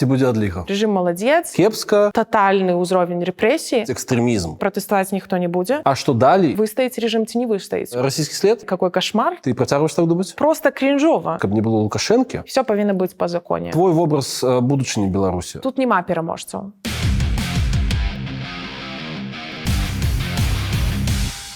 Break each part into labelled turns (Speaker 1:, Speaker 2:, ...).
Speaker 1: Ці будзе адліга?
Speaker 2: Рэжым маладзец.
Speaker 1: Кепска.
Speaker 2: Татальны ўзровень рэпрэсій.
Speaker 1: Экстрэмізм.
Speaker 2: Пратэставаць ніхто не будзе.
Speaker 1: А што далей?
Speaker 2: Выстаіць рэжым ці не выстаіць?
Speaker 1: Расійскі след?
Speaker 2: Какой кошмар.
Speaker 1: Ты працягваеш так думаць?
Speaker 2: Просто крінжова.
Speaker 1: Каб не было Лукашэнкі?
Speaker 2: Все павінна быць па законе.
Speaker 1: Твой вобраз будучыні Беларусі?
Speaker 2: Тут няма пераможцаў.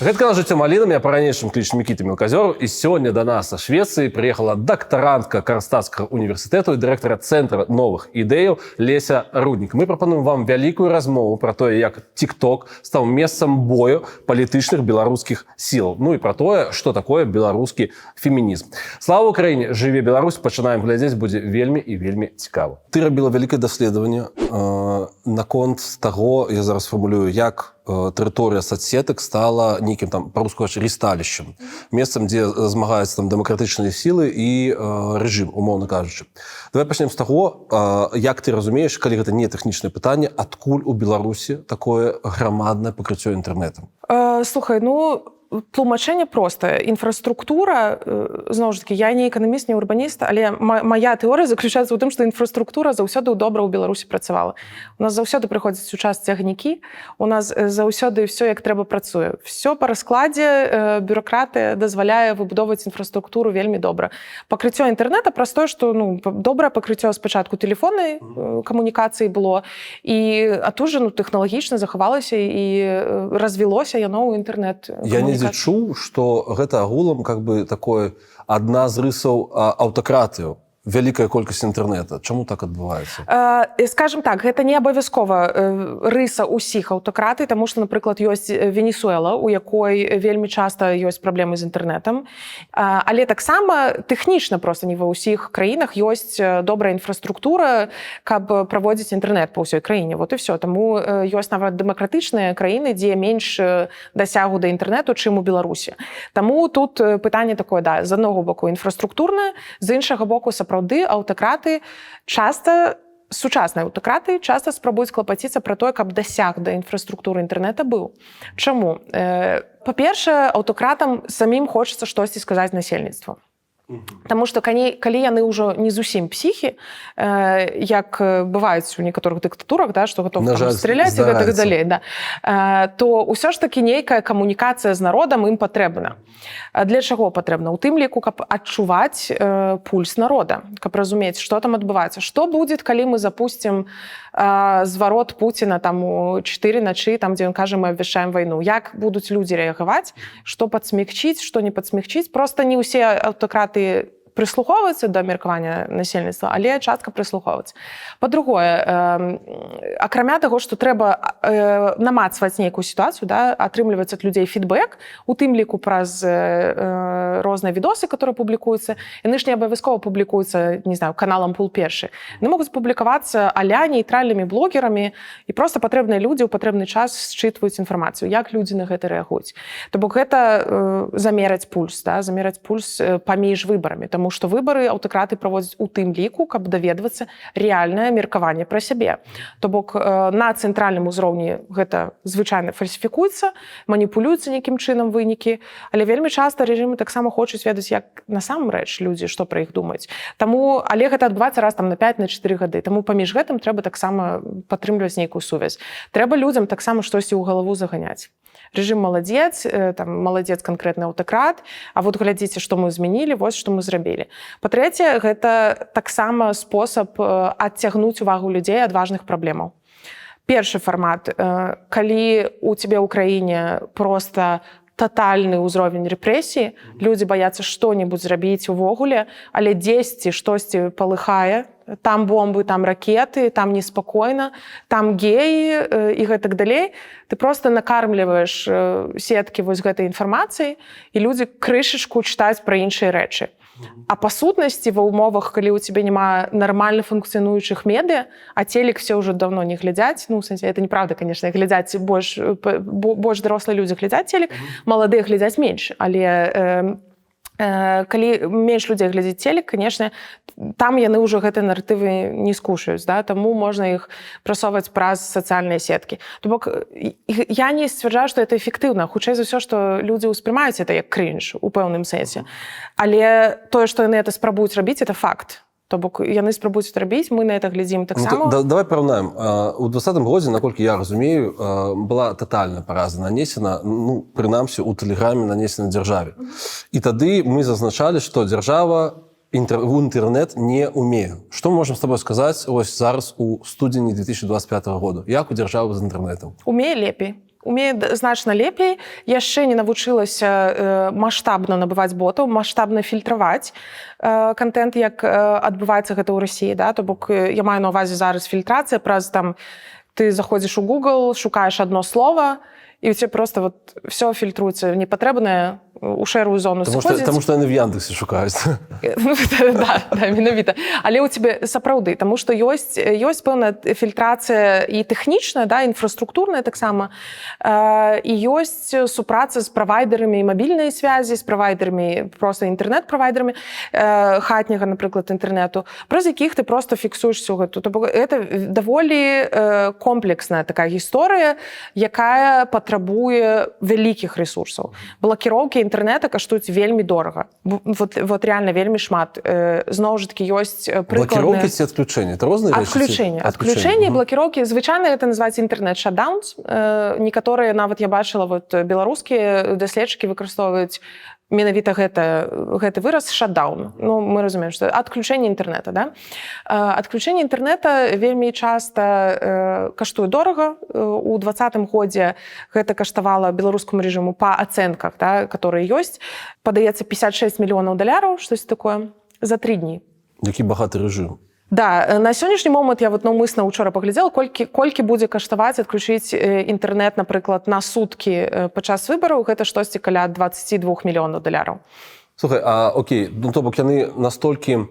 Speaker 1: Гэта канал «Жыццё малінам», я па-ранейшым клічу Мікіта Мелказёраў, і сёння да нас са Швецыі прыехала дактарантка Карстадскага універсітэту і дырэктара Цэнтра новых ідэяў Леся Руднік. Мы прапануем вам вялікую размову пра тое, як TikTok стаў месцам бою палітычных беларускіх сілаў. Ну і пра тое, што такое беларускі фемінізм. Слава Украіне, жыве Беларусь, пачынаем глядзець, будзе вельмі і вельмі цікава. Ты рабіла вялікае даследаванне наконт таго, я зараз фармулюю, як тэрыторыя соцсетак стала нейкім там па-руску ресталішчам, месцам, дзе змагаюцца там дэмакратычныя сілы і рэжым, умоўна кажучы. Давай пачнем з таго, як ты разумееш, калі гэта не тэхнічнае пытанне, адкуль у Беларусі такое грамаднае пакрыццё інтэрнэтам?
Speaker 2: Слухай, тлумачэнне простае. Інфраструктура, зноў ж такі, я не эканаміст, не урбаніст, але моя тэорыя заключаецца ў тым, што інфраструктура заўсёды добра ў Беларусі працавала. У нас заўсёды прыходзяць у час цягнікі, у нас заўсёды ўсё як трэба працуе. Всё па раскладзе, бюракратыя дазваляе выбудоўваць інфраструктуру вельмі добра. Пакрыццё інтэрнэта праз тое, што добрае пакрыццё спачатку тэлефоннай камунікацыі было, і атуж тэхналагічна захавалася і развілося яно ў інтэрнэт.
Speaker 1: Я не чуў, што гэта агулам как бы такое адна з рысаў аўтакратыяў. Вялікая колькасць інтэрнэта. Чаму так адбываецца?
Speaker 2: Скажем так, гэта не абавязкова рыса ўсіх аўтакратый, таму што, напрыклад, ёсць Венесуэла, у якой вельмі часта ёсць праблемы з інтэрнэтам. Але таксама тэхнічна проста не ва ўсіх краінах ёсць добрая інфраструктура, каб праводзіць інтэрнэт па ўсёй краіне. Вот і всё. Таму ёсць нават дэмакратычныя краіны, дзе менш дасягу да інтэрнэту, чым у Беларусі. Таму тут пытанне такое, да, з аднаго боку інфраструктурнае, з іншага боку сапраўды аўтакраты часта, сучасныя аўтакраты часта спрабуюць клапаціцца пра тое, каб дасяг да інфраструктуры інтэрнэта быў. Чаму? Па-першае, аўтакратам самім хочацца штосьці сказаць насельніцтву. Таму што калі яны ўжо не зусім псіхі, як бываюць у некаторых дыктатурах, да, што гатовы страляць і гэтак далей, да, то ўсё ж такі нейкая камунікацыя з народам ім патрэбна. Для чаго патрэбна? У тым ліку, каб адчуваць пульс народа, каб разумець, што там адбываецца. Што будзе, калі мы запусцім зварот Пуціна там у 4 начы, там, дзе ён кажа, мы абвяшчаем вайну. Як будуць людзі рэагаваць, што падсмягчыць, што не падсмягчыць. Проста не ўсе аўтакраты прыслухоўваюцца да меркавання насельніцтва, але частка прыслухоўваецца. Па-другое, акрамя таго, што трэба намацваць нейкую сітуацыю, да, атрымліваць ад людзей фідбэк, у тым ліку праз розныя відосы, которые публікуюцца. Яны ж не абавязкова публікуюцца, не знаю, каналам Пул першы. Яны могуць публікавацца а-ля нейтральнымі блогерамі, і проста патрэбныя людзі ў патрэбны час счытваюць інфармацыю, як людзі на гэта рэагуюць. То бок гэта замераць пульс, да, замераць пульс паміж выбарамі. Таму што выбары аўтакраты праводзяць у тым ліку, каб даведвацца рэальнае меркаванне пра сябе. То бок на цэнтральным узроўні гэта звычайна фальсіфікуецца, маніпулююцца нейкім чынам вынікі, але вельмі часта рэжымы таксама хочуць ведаць, як насамрэч людзі, што пра іх думаюць. Таму, але гэта адбываецца раз там на 5-4 гады. Таму паміж гэтым трэба таксама падтрымліваць нейкую сувязь. Трэба людзям таксама штосьці ў галаву заганяць. Рэжым маладзец, там маладзец канкрэтны аўтакрат, а вот глядзіце, што мы змянілі, вось што мы зрабілі. Па-трэцяе, гэта таксама спосаб адцягнуць увагу людзей ад важных праблемаў. Першы фармат, калі у цябе ў краіне проста татальны ўзровень рэпрэсіі, людзі баяцца што-небудзь зрабіць увогуле, але дзесьці штосьці палыхае, там бомбы, там ракеты, там неспакойна, там геі і гэтак далей. Ты проста накармліваеш сеткі вось гэтай інфармацыі, і людзі крышачку чытаюць пра іншыя рэчы. А па сутнасці, ва ўмовах, калі ў цябе няма нармальна функцыянуючых медыа, а телек все ўжо давно не глядзяць, ну, в сэнсе, это неправда, конечно, глядзяць больш дарослыя людзі глядзяць телек, маладыя глядзяць менш, але калі менш людзей глядзіць телек, конечно, там яны ўжо гэтыя наратывы не скушаюць, да? Таму можна іх прасоўваць праз сацыяльныя сеткі. То бок, я не сцвярджаю, што это эфектыўна. Хутчэй за ўсё, што людзі ўспрымаюць это як крінж у пэўным сэнсе. Але тое, што яны это спрабуюць рабіць, это факт. То бок яны спрабуюць рабіць, мы на это глядзім таксама.
Speaker 1: Давай параўнаем. У 2020 годзе, наколькі я разумею, была татальная параза нанесена, ну, прынамсі, у Тэлеграме нанесена дзяржаве. І тады мы зазначалі, што дзяржава у інтэрнэт не умее. Што можам з тобой сказаць ось зараз у студзені 2025 года? Як у дзяржавы з інтэрнэтам?
Speaker 2: Умее лепей. Умее значна лепей, яшчэ не навучылася маштабна набываць ботаў, маштабна фільтраваць контент, як адбываецца гэта ў Расіі, да? То бок я маю на ўвазе зараз фільтрацыя праз там ты заходзіш у Google, шукаеш одно слово, і у тебе просто вот все фільтруецца непатрэбнае у шэрую зону сыходзіць.
Speaker 1: Таму што яны в Яндексе шукаюць.
Speaker 2: Да, менавіта. Але ў тебе сапраўды, таму што ёсць пэўная фільтрацыя і тэхнічная, да, інфраструктурная таксама, і ёсць супраца з правайдерамі мабільнай связі, з правайдерамі, проста інтэрнэт-правайдерамі хатняга, напрыклад, інтэрнэту, праз якіх ты проста фіксуешся ў гэту. То бок гэта даволі комплексная такая гісторыя, якая патрабуе вялікіх рэсурсаў. Блакіроўкі інтэрнэта каштуюць вельмі дорага. Вот реально вельмі шмат. Зноў жа такі ёсць прыкладныя...
Speaker 1: Блакіроўкі ці адключэнне? Это розныя рэчы?
Speaker 2: Адключэнне і блакіроўкі. Звычайна гэта называецца інтэрнэт-шатдаунс. Некаторыя, нават я бачыла, вот беларускія даследчыкі выкарыстоўваюць менавіта гэты выраз шатдаун. Ну, мы разумеем, што адключэнне інтэрнэта, да? Адключэнне інтэрнэта вельмі часта каштуе дорага. У 2020 годзе гэта каштавала беларускаму рэжыму па ацэнках, да, которые ёсць. Падаецца $56 мільёнаў, штось такое, за 3 дні.
Speaker 1: Які багаты рэжым.
Speaker 2: Да, на сённяшні момант я вот наўмысна учора паглядзела, колькі будзе каштаваць адключыць інтэрнэт, напрыклад, на суткі падчас выбараў, гэта штосьці каля $22 мільёнаў.
Speaker 1: Слухай, окей, ну то бок яны настолькі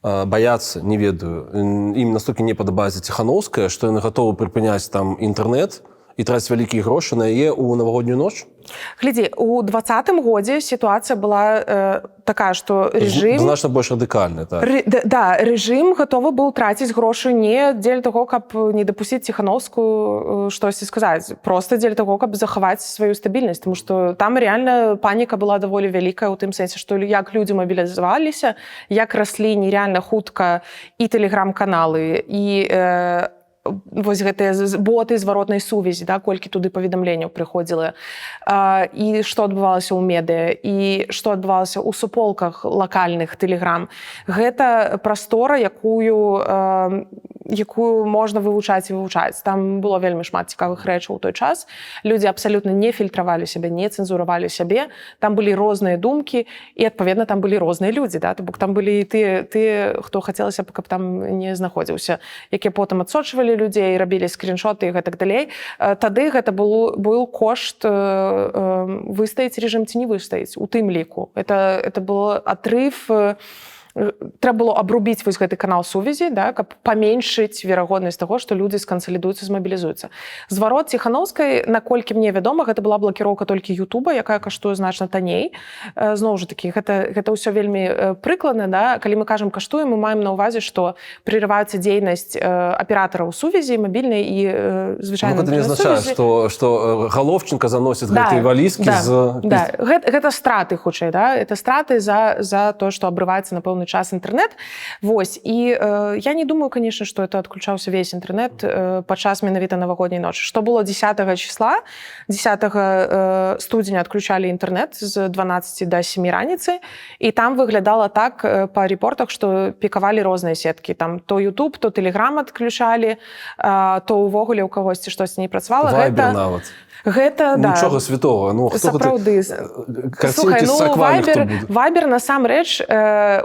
Speaker 1: баяцца, не ведаю, ім настолькі не падабаецца Ціханаўская, што яны гатовы прыпыняць там інтэрнэт і траціць вялікія грошы на яе ў навагоднюю ноч?
Speaker 2: Глядзі, у 2020 годзе сітуацыя была такая, што рэжым...
Speaker 1: Значна больш радыкальная, так.
Speaker 2: Да, рэжым гатовы быў траціць грошы не дзеля таго, каб не дапусціць Ціханаўскую штосьці сказаць, проста дзеля таго, каб захаваць сваю стабільнасць, тому што там реально паніка была даволі вялікая ў тым сэнсе, што як людзі мабілізаваліся, як раслі нереальна хутка і тэлеграм-каналы, і вось гэтыя боты зваротнай сувязі, да, колькі туды паведамленняў прыходзіла, і што адбывалася ў медыа, і што адбывалася ў суполках лакальных тэлеграм. Гэта прастора, якую можна вывучаць і вывучаць. Там было вельмі шмат цікавых рэчаў у той час. Людзі абсалютна не фільтравалі сябе, не цэнзуравалі сябе. Там былі розныя думкі, і, адпаведна, там былі розныя людзі. Да? То бок там былі і тыя, хто хацелася б, каб там не знаходзіўся, якія потым адсочвалі людзей, рабілі скріншоты і гэтак далей. Тады гэта быў кошт выстаіць рэжым ці не выстаіць, у тым ліку. Это был атрыв... Трэба было абрубіць вось гэты канал сувязі, да, каб паменшыць верагоднасць таго, што людзі скансалідуюцца, змабілізуюцца. Зварот Ціханаўскай, наколькі мне вядома, гэта была блакіроўка толькі Ютуба, якая каштуе значна танней. Зноў жа такі, гэта ўсё вельмі прыкладна, да? Калі мы кажам каштуе, мы маем на ўвазе, што прерываецца дзейнасць аператараў сувязі, мабільнай і звычайнай
Speaker 1: сувязі. Ну, гэта не азначае, што Галовченка заносіць гэтыя валізкі з...
Speaker 2: Да, гэта страты, хутчэй, да? Это страты за то, што абрываецца, напэўна, час інтэрнэт. Вось. І я не думаю, конечно, што это адключаўся весь інтэрнэт падчас менавіта навагодняй ночы. Што было 10 числа? 10 студзеня адключалі інтэрнэт з 12 до 7 раніцы, і там выглядала так па рэпортах, што пікавалі розныя сеткі. Там то YouTube, то Telegram адключалі, то ўвогуле ў кагосьці штосьці не працавала.
Speaker 1: Вайбер нават.
Speaker 2: Гэта, да.
Speaker 1: Нічога святого. Ну,
Speaker 2: сапраўды. Слухай, ну, Вайбер, насамрэч,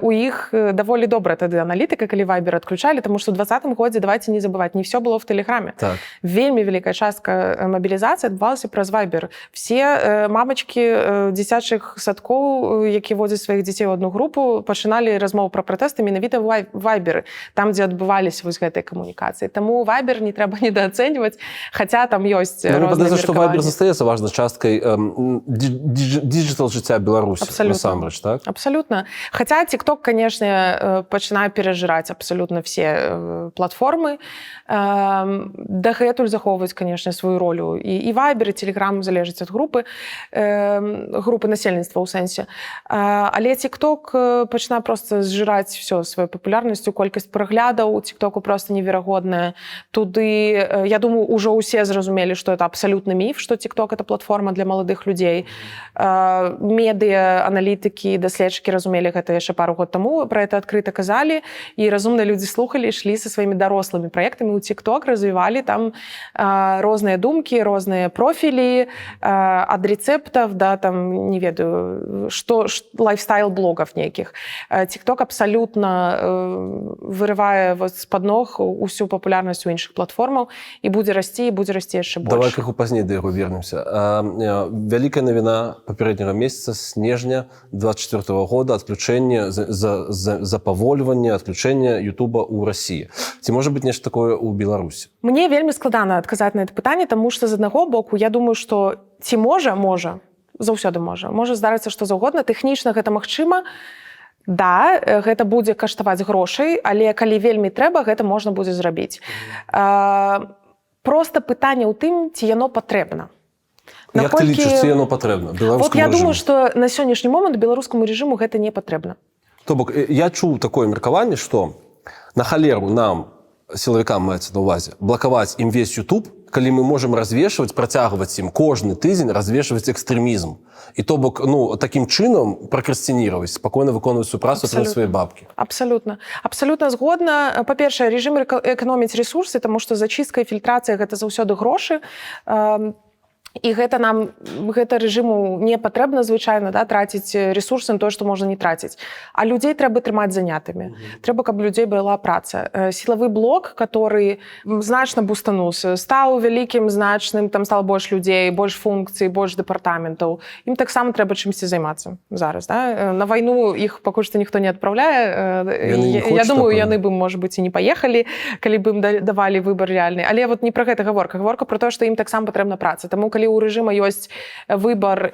Speaker 2: у іх даволі добра тады аналітыка, калі Вайбер адключалі, тому што ў 2020 годзе, давайте не забываць, не все было в Телеграме.
Speaker 1: Так.
Speaker 2: Вельмі вялікая частка мабілізацыі адбывалася праз Вайбер. Все мамачкі дзіцячых садкоў, які водзяць сваіх дзяцей ў одну групу, пачыналі размову пра пратэсты менавіта в Вайберы, там, дзе адбываліся вось гэтыя камунікацыі. Таму Вайбер не трэба недаацэньваць, хаця там ёсць розныя меркаванні.
Speaker 1: Вайбер застаецца важнай часткай діджитал жыцця Беларусі, насамрэч, так?
Speaker 2: Абсалютна. Хаця TikTok, конечно, пачынае перажыраць абсолютно все платформы. Дагэтуль захоўваюць, конечно, сваю ролю і Viber, і Telegram, залежыць ад групы насельніцтва ў сэнсе. Але TikTok пачынае просто зжыраць все сваёй папулярнасцю, колькасць праглядаў у TikToku просто неверагодная. Туды, я думаю, ужо ўсе зразумелі, што это абсалютны міф, што TikTok это платформа для маладых людзей. Медыа, аналітыкі, даследчыкі разумелі гэта яшчэ пару год таму, пра это адкрыта казалі, і разумныя людзі слухалі, ішлі са сваімі дарослымі праектамі ў TikTok, развівалі там розныя думкі, розныя профілі, ад рэцэптаў да там, не ведаю, лайфстайл-блогаў нейкіх. TikTok абсалютна вырывае з-пад ног усю папулярнасць у іншых платформаў і будзе расці яшчэ больш.
Speaker 1: Давай крыху пазней да яго вернемся. Вялікая навіна папярэдняга месяца, снежня 24 года, адключэнне, запавольванне, адключэнне Ютуба ў Расіі. Ці можа быць нешта такое ў Беларусі?
Speaker 2: Мне вельмі складана адказаць на это пытанне, таму што з аднаго боку, я думаю, што ці можа, заўсёды можа здарыцца што заўгодна, тэхнічна гэта магчыма. Да, гэта будзе каштаваць грошай, але калі вельмі трэба, гэта можна будзе зрабіць. Проста пытанне ў тым, ці яно патрэбна.
Speaker 1: Як ты лічыш, ці яно патрэбна беларускаму
Speaker 2: режиму? Я думаю, што на сённяшні момант беларускаму рэжыму гэта не патрэбна.
Speaker 1: То бок, я чуў такое меркаванне, што на халеру нам, сілавікам маецца на ўвазе, блакаваць ім весь YouTube, калі мы можам развешваць, працягваць ім кожны тыдзень развешваць экстрэмізм. І то бок, такім чынам пракрасцініраваць, спакойна выконваць сваю працу на свае бабкі.
Speaker 2: Абсалютна. Абсалютна згодна. Па-першае, рэжым эканоміць рэсурсы, таму што зачыстка і фільтрацыя гэта заўсёды грошы. І гэта рэжыму не патрэбна звычайна, траціць рэсурсы на тое, што можна не траціць. А людзей трэба трымаць занятымі. Трэба, каб у людзей была праца. Сілавы блок, который значна бустануўся, стаў вялікім, значным, там стала больш людзей, больш функцый, больш дэпартаментаў. Ім таксама трэба чымсьці займацца зараз. На вайну іх пакуль што ніхто не адпраўляе. Я думаю, яны бы, можа быць, і не паехалі, калі б ім давалі выбар реальны. Але вот не пра гэта гаворка. Гаворка пра тое, што ім таксама патрэбна праца. Таму, калі у рэжыма ёсць выбар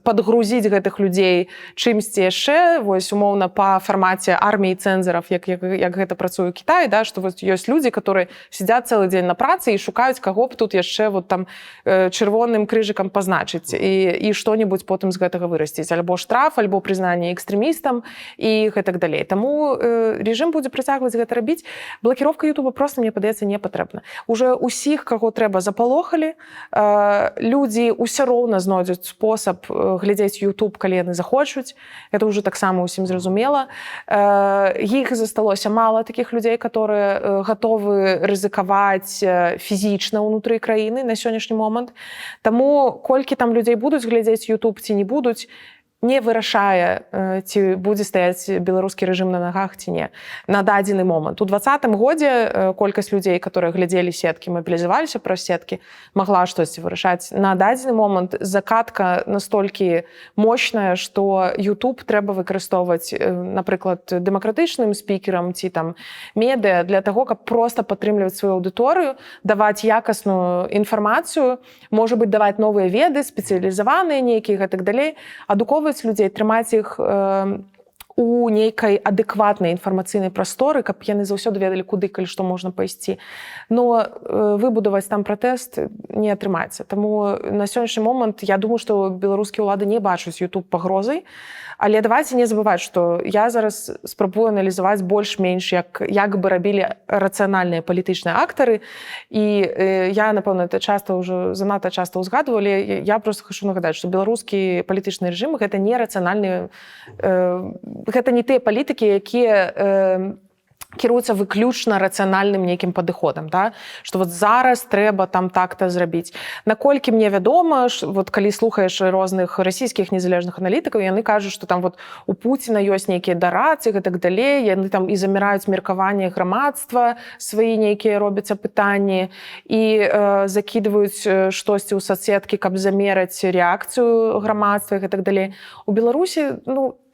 Speaker 2: падгрузіць гэтых людзей чымсьці яшчэ, вось умоўна па фармаце арміі цэнзараў, як гэта працуе ў Кітаі, што ёсць людзі, которые сядзяць цэлы дзень на працы і шукаюць, каго б тут яшчэ там чырвоным крыжыкам пазначыць і што-небудзь потым з гэтага вырасціць. Альбо штраф, альбо прызнанне экстрэмістам і гэтак далей. Таму рэжым будзе працягваць гэта рабіць. Блакіроўка Ютуба проста, мне падаецца, не патрэбна. Уже ўсіх, каго трэба, запалохалі. Людзі ўсё роўна знойдуць спосаб глядзець YouTube, калі яны захочуць. Это ўжо таксама ўсім зразумела. Іх засталося мала такіх людзей, которые гатовы рызыкаваць фізічна ўнутры краіны на сённяшні момант. Таму колькі там людзей будуць глядзець YouTube ці не будуць, не вырашае, ці будзе стаяць беларускі рэжым на нагах ці не. На дадзены момант. У 2020 годзе колькасць людзей, которые глядзелі сеткі, мабілізаваліся праз сеткі, магла штосьці вырашаць. На дадзены момант закатка настолькі мощная, што YouTube трэба выкарыстоўваць, напрыклад, дэмакратычным спікерам ці там медыа для таго, каб проста падтрымліваць сваю аўдыторыю, даваць якасную інфармацыю, можа быць, даваць новыя веды, спецыялізаваныя нейкія і так далей, адукоўваць людзей, трымаць іх у нейкай адэкватнай інфармацыйнай прасторы, каб яны заўсёды ведалі, куды, калі што можна пайсці. Но выбудаваць там пратэст не атрымаецца. Таму на сённяшні момант я думаю, што беларускія ўлады не бачаць YouTube пагрозай, але давайце не забываць, што я зараз спрабую аналізаваць больш-менш, як бы рабілі рацыянальныя палітычныя актары, і я, напэўна, это занадта часта ўзгадвалі. Я просто хочу нагадаць, што беларускі палітычны рэжым — гэта не рацыянальныя, гэта не тыя палітыкі, якія кіруюцца выключна рацыянальным нейкім падыходам, што вот зараз трэба там так-то зрабіць. Наколькі мне вядома, вот калі слухаеш розных расійскіх незалежных аналітыкаў, яны кажуць, што там вот у Пуціна ёсць нейкія дарацы і так далей, яны там і заміраюць меркаванне грамадства, свае нейкія робяць апытанні і закідваюць штосьці ў соцсеткі, каб замераць рэакцыю грамадства і так далей. У Беларусі,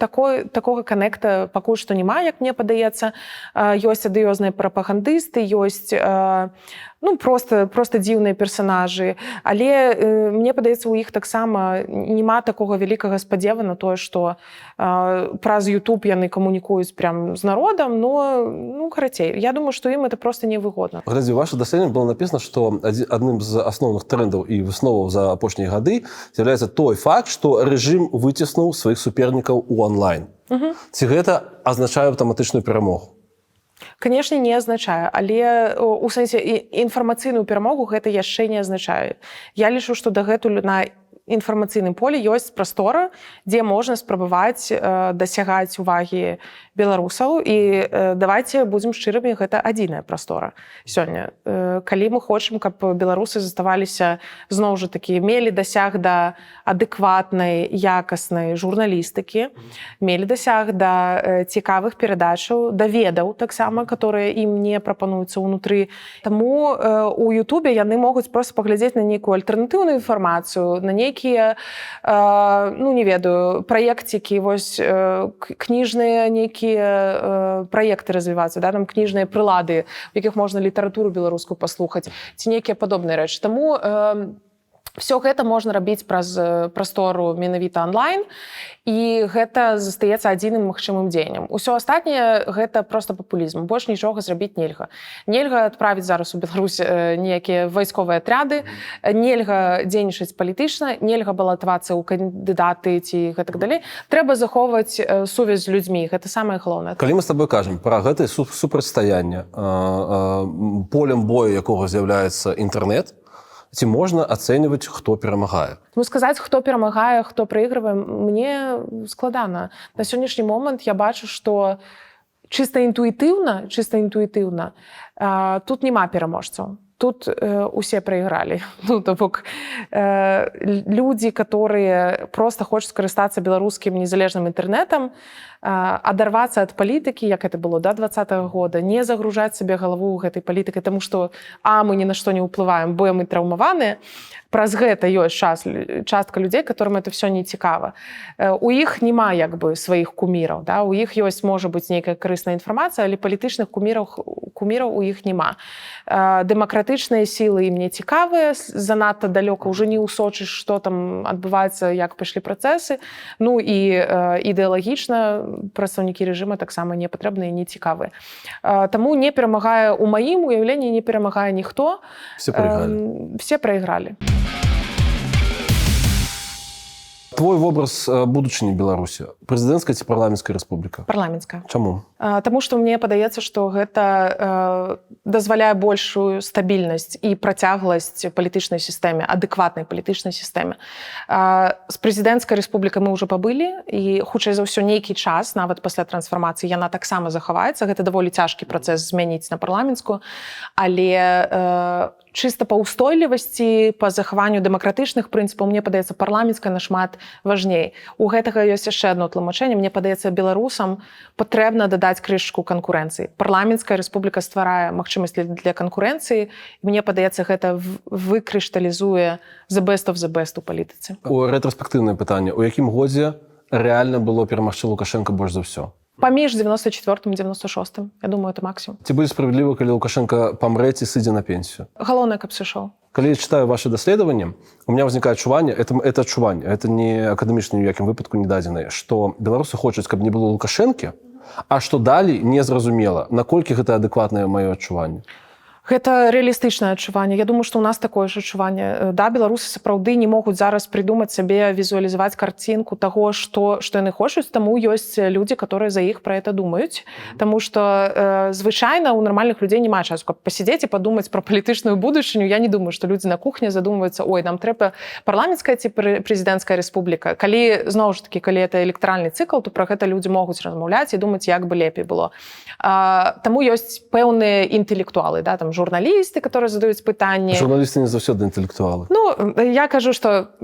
Speaker 2: такога канекта пакуль што няма, як мне падаецца. Ёсць адыёзныя прапагандысты, ёсць просто дзіўныя персанажы, але мне падаецца, у іх таксама няма такога вялікага спадзева на тое, што праз YouTube яны камунікуюць прям з народам, но карацей, я думаю, што ім это просто невыгодна.
Speaker 1: Глядзі, у ваша даследаванне было написано, што адным з асноўных трендаў і высноваў за апошнія гады з'яўляецца той факт, што рэжым выціснуў сваіх супернікаў у онлайн. Ці гэта азначае аўтаматычную перамогу?
Speaker 2: Канешне, не азначае, але у сэнсе інфармацыйную перамогу гэта яшчэ не азначае. Я лічу, што дагэтуль на інфармацыйным поле ёсць прастора, дзе можна спрабаваць дасягаць увагі беларусаў, і давайце будзем шчырымі, гэта адзіная прастора сёння. Калі мы хочам, каб беларусы заставаліся, зноў жа такі, мелі дасяг да адэкватнай, якаснай журналістыкі, мелі дасяг да цікавых перадачаў, да ведаў таксама, которые ім не прапануюцца ўнутры. Таму у Ютубе яны могуць проста паглядзець на нейкую альтэрнатыўную інфармацыю, на нейкія, не ведаю, праекцікі, вось кніжныя нейкія праекты развівацца, да, там кніжныя прылады, у якіх можна літаратуру беларускую паслухаць, ці нейкія падобныя рэчы. Таму все гэта можна рабіць праз прастору менавіта онлайн, і гэта застаецца адзіным магчымым дзеяннем. Усё астатняе гэта проста папулізм. Больш нічога зрабіць нельга. Нельга адправіць зараз у Беларусь некія вайсковыя атряды, нельга дзейнічаць палітычна, нельга балатавацца ў кандыдаты ці гэтак далей. Трэба захоўваць сувязь з людзьмі. Гэта самае галоўнае.
Speaker 1: Калі мы з табой кажам пра гэтае супрацьстаянне, полем бою якога з'яўляецца інтэрнэт, ці можна ацэньваць, хто перамагае?
Speaker 2: Сказаць, хто перамагае, хто прайгрывае, мне складана. На сённяшні момант я бачу, што чыста інтуітыўна тут няма пераможцаў. Тут усе прайгралі. То бок, людзі, которые просто хочуць скарыстацца беларускім незалежным інтэрнэтам, адарвацца ад палітыкі, як это было до 2020 года, не загружаць сабе галаву гэтай палітыкай, таму што мы ні на што не ўплываем, бо мы траўмаваныя. Праз гэта ёсць частка людзей, которым это все не цікава. У іх няма як бы сваіх куміраў, да? У іх ёсць, можа быць, нейкая карысная інфармацыя, але палітычных куміраў у іх няма. Дэмакратычныя сілы ім не цікавыя, занадта далёка ўжо не ўсочыш, што там адбываецца, як пайшлі працэсы. Ну і ідэалагічна прадстаўнікі рэжыма таксама не патрэбныя і не цікавыя. Таму не перамагае у маім уяўленні, не перамагае ніхто. Все прайгралі.
Speaker 1: Твой вобраз будучыні Беларусі, прэзідэнцкая ці парламенцкая рэспубліка?
Speaker 2: Парламенцкая.
Speaker 1: Чаму?
Speaker 2: Таму што мне падаецца, што гэта дазваляе большую стабільнасць і працягласць палітычнай сістэме, адэкватнай палітычнай сістэме. З прэзідэнцкай рэспублікай мы ўжо пабылі, і хутчэй за ўсё нейкі час, нават пасля трансфармацыі, яна таксама захаваецца. Гэта даволі цяжкі працэс змяніць на парламенцкую, але чыста па ўстойлівасці, па захаванню дэмакратычных прынцыпаў, мне падаецца, парламенцкая нашмат важней. У гэтага ёсць яшчэ адно тлумачэнне. Мне падаецца, беларусам патрэбна дадаць крышку канкурэнцыі. Парламенцкая рэспубліка стварае магчымасць для канкурэнцыі, і мне падаецца, гэта выкрышталізуе the best of the best у палітыцы.
Speaker 1: У рэтраспектыўнае пытанне. У якім годзе рэальна было перамагчы Лукашенка больш за ўсё?
Speaker 2: Паміж 94-м і 96-м. Я думаю, это максимум.
Speaker 1: Ці будзе справядліва, калі Лукашенко памрэ ці сыдзе на пенсію?
Speaker 2: Галоўнае, каб сышоў.
Speaker 1: Калі я читаю ваши даследаванні, у меня возникает адчуванне, это адчуванне, это не акадэмічна ні ў якім выпадку не дадзенае, што беларусы хочуць, каб не было Лукашэнкі, а што далей незразумела, наколькі гэта адэкватнае маё адчуванне.
Speaker 2: Гэта рэалістычнае адчуванне. Я думаю, што ў нас такое ж адчуванне. Да, беларусы сапраўды не могуць зараз прыдумаць сабе, візуалізаваць карцінку таго, што яны хочуць, таму ёсць людзі, которые за іх пра гэта думаюць. Таму што звычайна ў нармальных людзей няма часу, каб пасядзець і падумаць пра палітычную будучыню. Я не думаю, што людзі на кухні задумваюцца: ой, нам трэба парламенцкая ці прэзідэнцкая рэспубліка. Калі, зноў ж такі, калі это электаральны цыкл, то пра гэта людзі могуць размаўляць і думаць, як бы лепей было. Таму ёсць пэўныя інтэлектуалы, да, там журналісты, которые задаюць пытанні.
Speaker 1: Журналісты не заўсёды інтэлектуалы.
Speaker 2: Ну, я кажу, што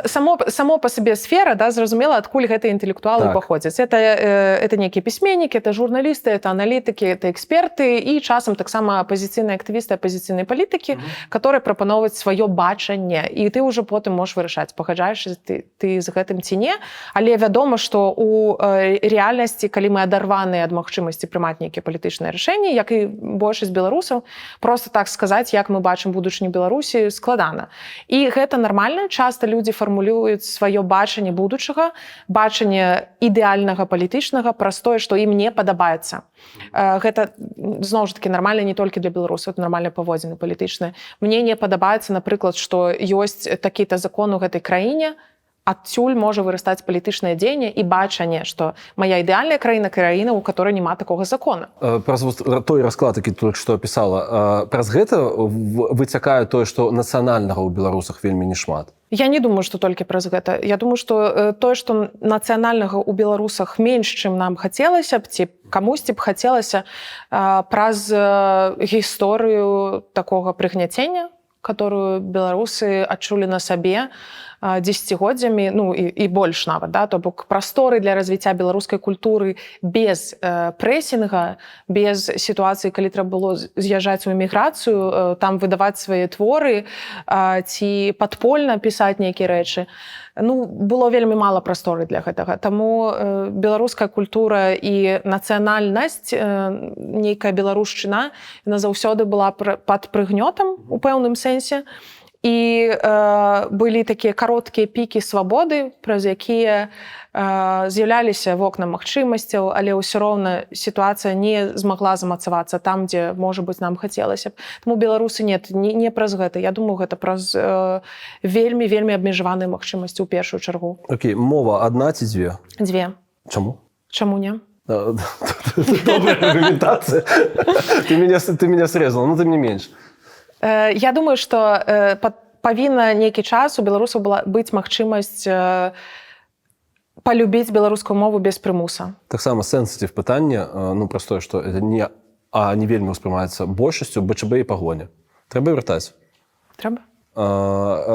Speaker 2: само па сабе сфера, да, зразумела, адкуль гэтыя інтэлектуалы паходзяць. Это некія пісьменнікі, это журналісты, это аналітыкі, это эксперты і часам таксама апазіцыйныя актывісты, апазіцыйныя палітыкі, которые прапановваюць сваё бачанне. І ты ўжо потым можаш вырашаць, пагаджаешся ты з гэтым ці не. Але вядома, што у рэальнасці, калі мы адарваныя ад магчымасці прымаць нейкія палітычныя рашэнні, як і большасць беларусаў, просто так сказаць, як мы бачым будучыню Беларусі, складана. І гэта нармальна. Часта людзі фармулююць сваё бачанне будучага, бачанне ідэальнага палітычнага праз тое, што ім не падабаецца. Гэта, зноў ж такі, нармальна не толькі для беларусаў, это нармальныя паводзіны палітычныя. Мне не падабаецца, напрыклад, што ёсць такі-то закон у гэтай краіне, адсюль можа вырастаць палітычнае дзеянне і бачанне, што мая ідэальная краіна, у которой няма такога закона.
Speaker 1: Праз той расклад, які толькі што апісала, праз гэта выцякае тое, што нацыянальнага ў беларусах вельмі не шмат.
Speaker 2: Я не думаю, што толькі праз гэта. Я думаю, што тое, што нацыянальнага ў беларусах менш, чым нам хацелася б, ці камусьці б хацелася праз гісторыю такога прыгняцення, которую беларусы адчулі на сабе дзесяцігоддзямі, ну і больш нават, да, то бок прасторы для развіцця беларускай культуры без прэсінга, без сітуацыі, калі трэба было з'язджаць у эміграцыю, там выдаваць свае творы ці падпольна пісаць нейкія рэчы. Ну, было вельмі мала прасторы для гэтага. Таму беларуская культура і нацыянальнасць, нейкая беларушчына, яна заўсёды была пад прыгнётам у пэўным сэнсе. І былі такія кароткія пікі свабоды, праз якія з'яўляліся вокна магчымасцяў, але ўсё роўна сітуацыя не змагла замацавацца там, дзе, можа быць, нам хацелася б. Таму беларусы не праз гэта. Я думаю, гэта праз вельмі абмежаваныя магчымасці ў першую чаргу.
Speaker 1: Окей, мова адна ці дзве?
Speaker 2: Дзве.
Speaker 1: Чаму?
Speaker 2: Чаму не?
Speaker 1: Добрая аргументацыя. Ты меня срезала, но тым не менш.
Speaker 2: Я думаю, што павінна нейкі час у беларусаў быць магчымасць палюбіць беларускую мову без прымуса.
Speaker 1: Таксама сенсітыў пытання, ну, праз тое, што это не вельмі ўспрымаецца большасцю БЧБ і пагоня. Трэба вяртаць?
Speaker 2: Трэба.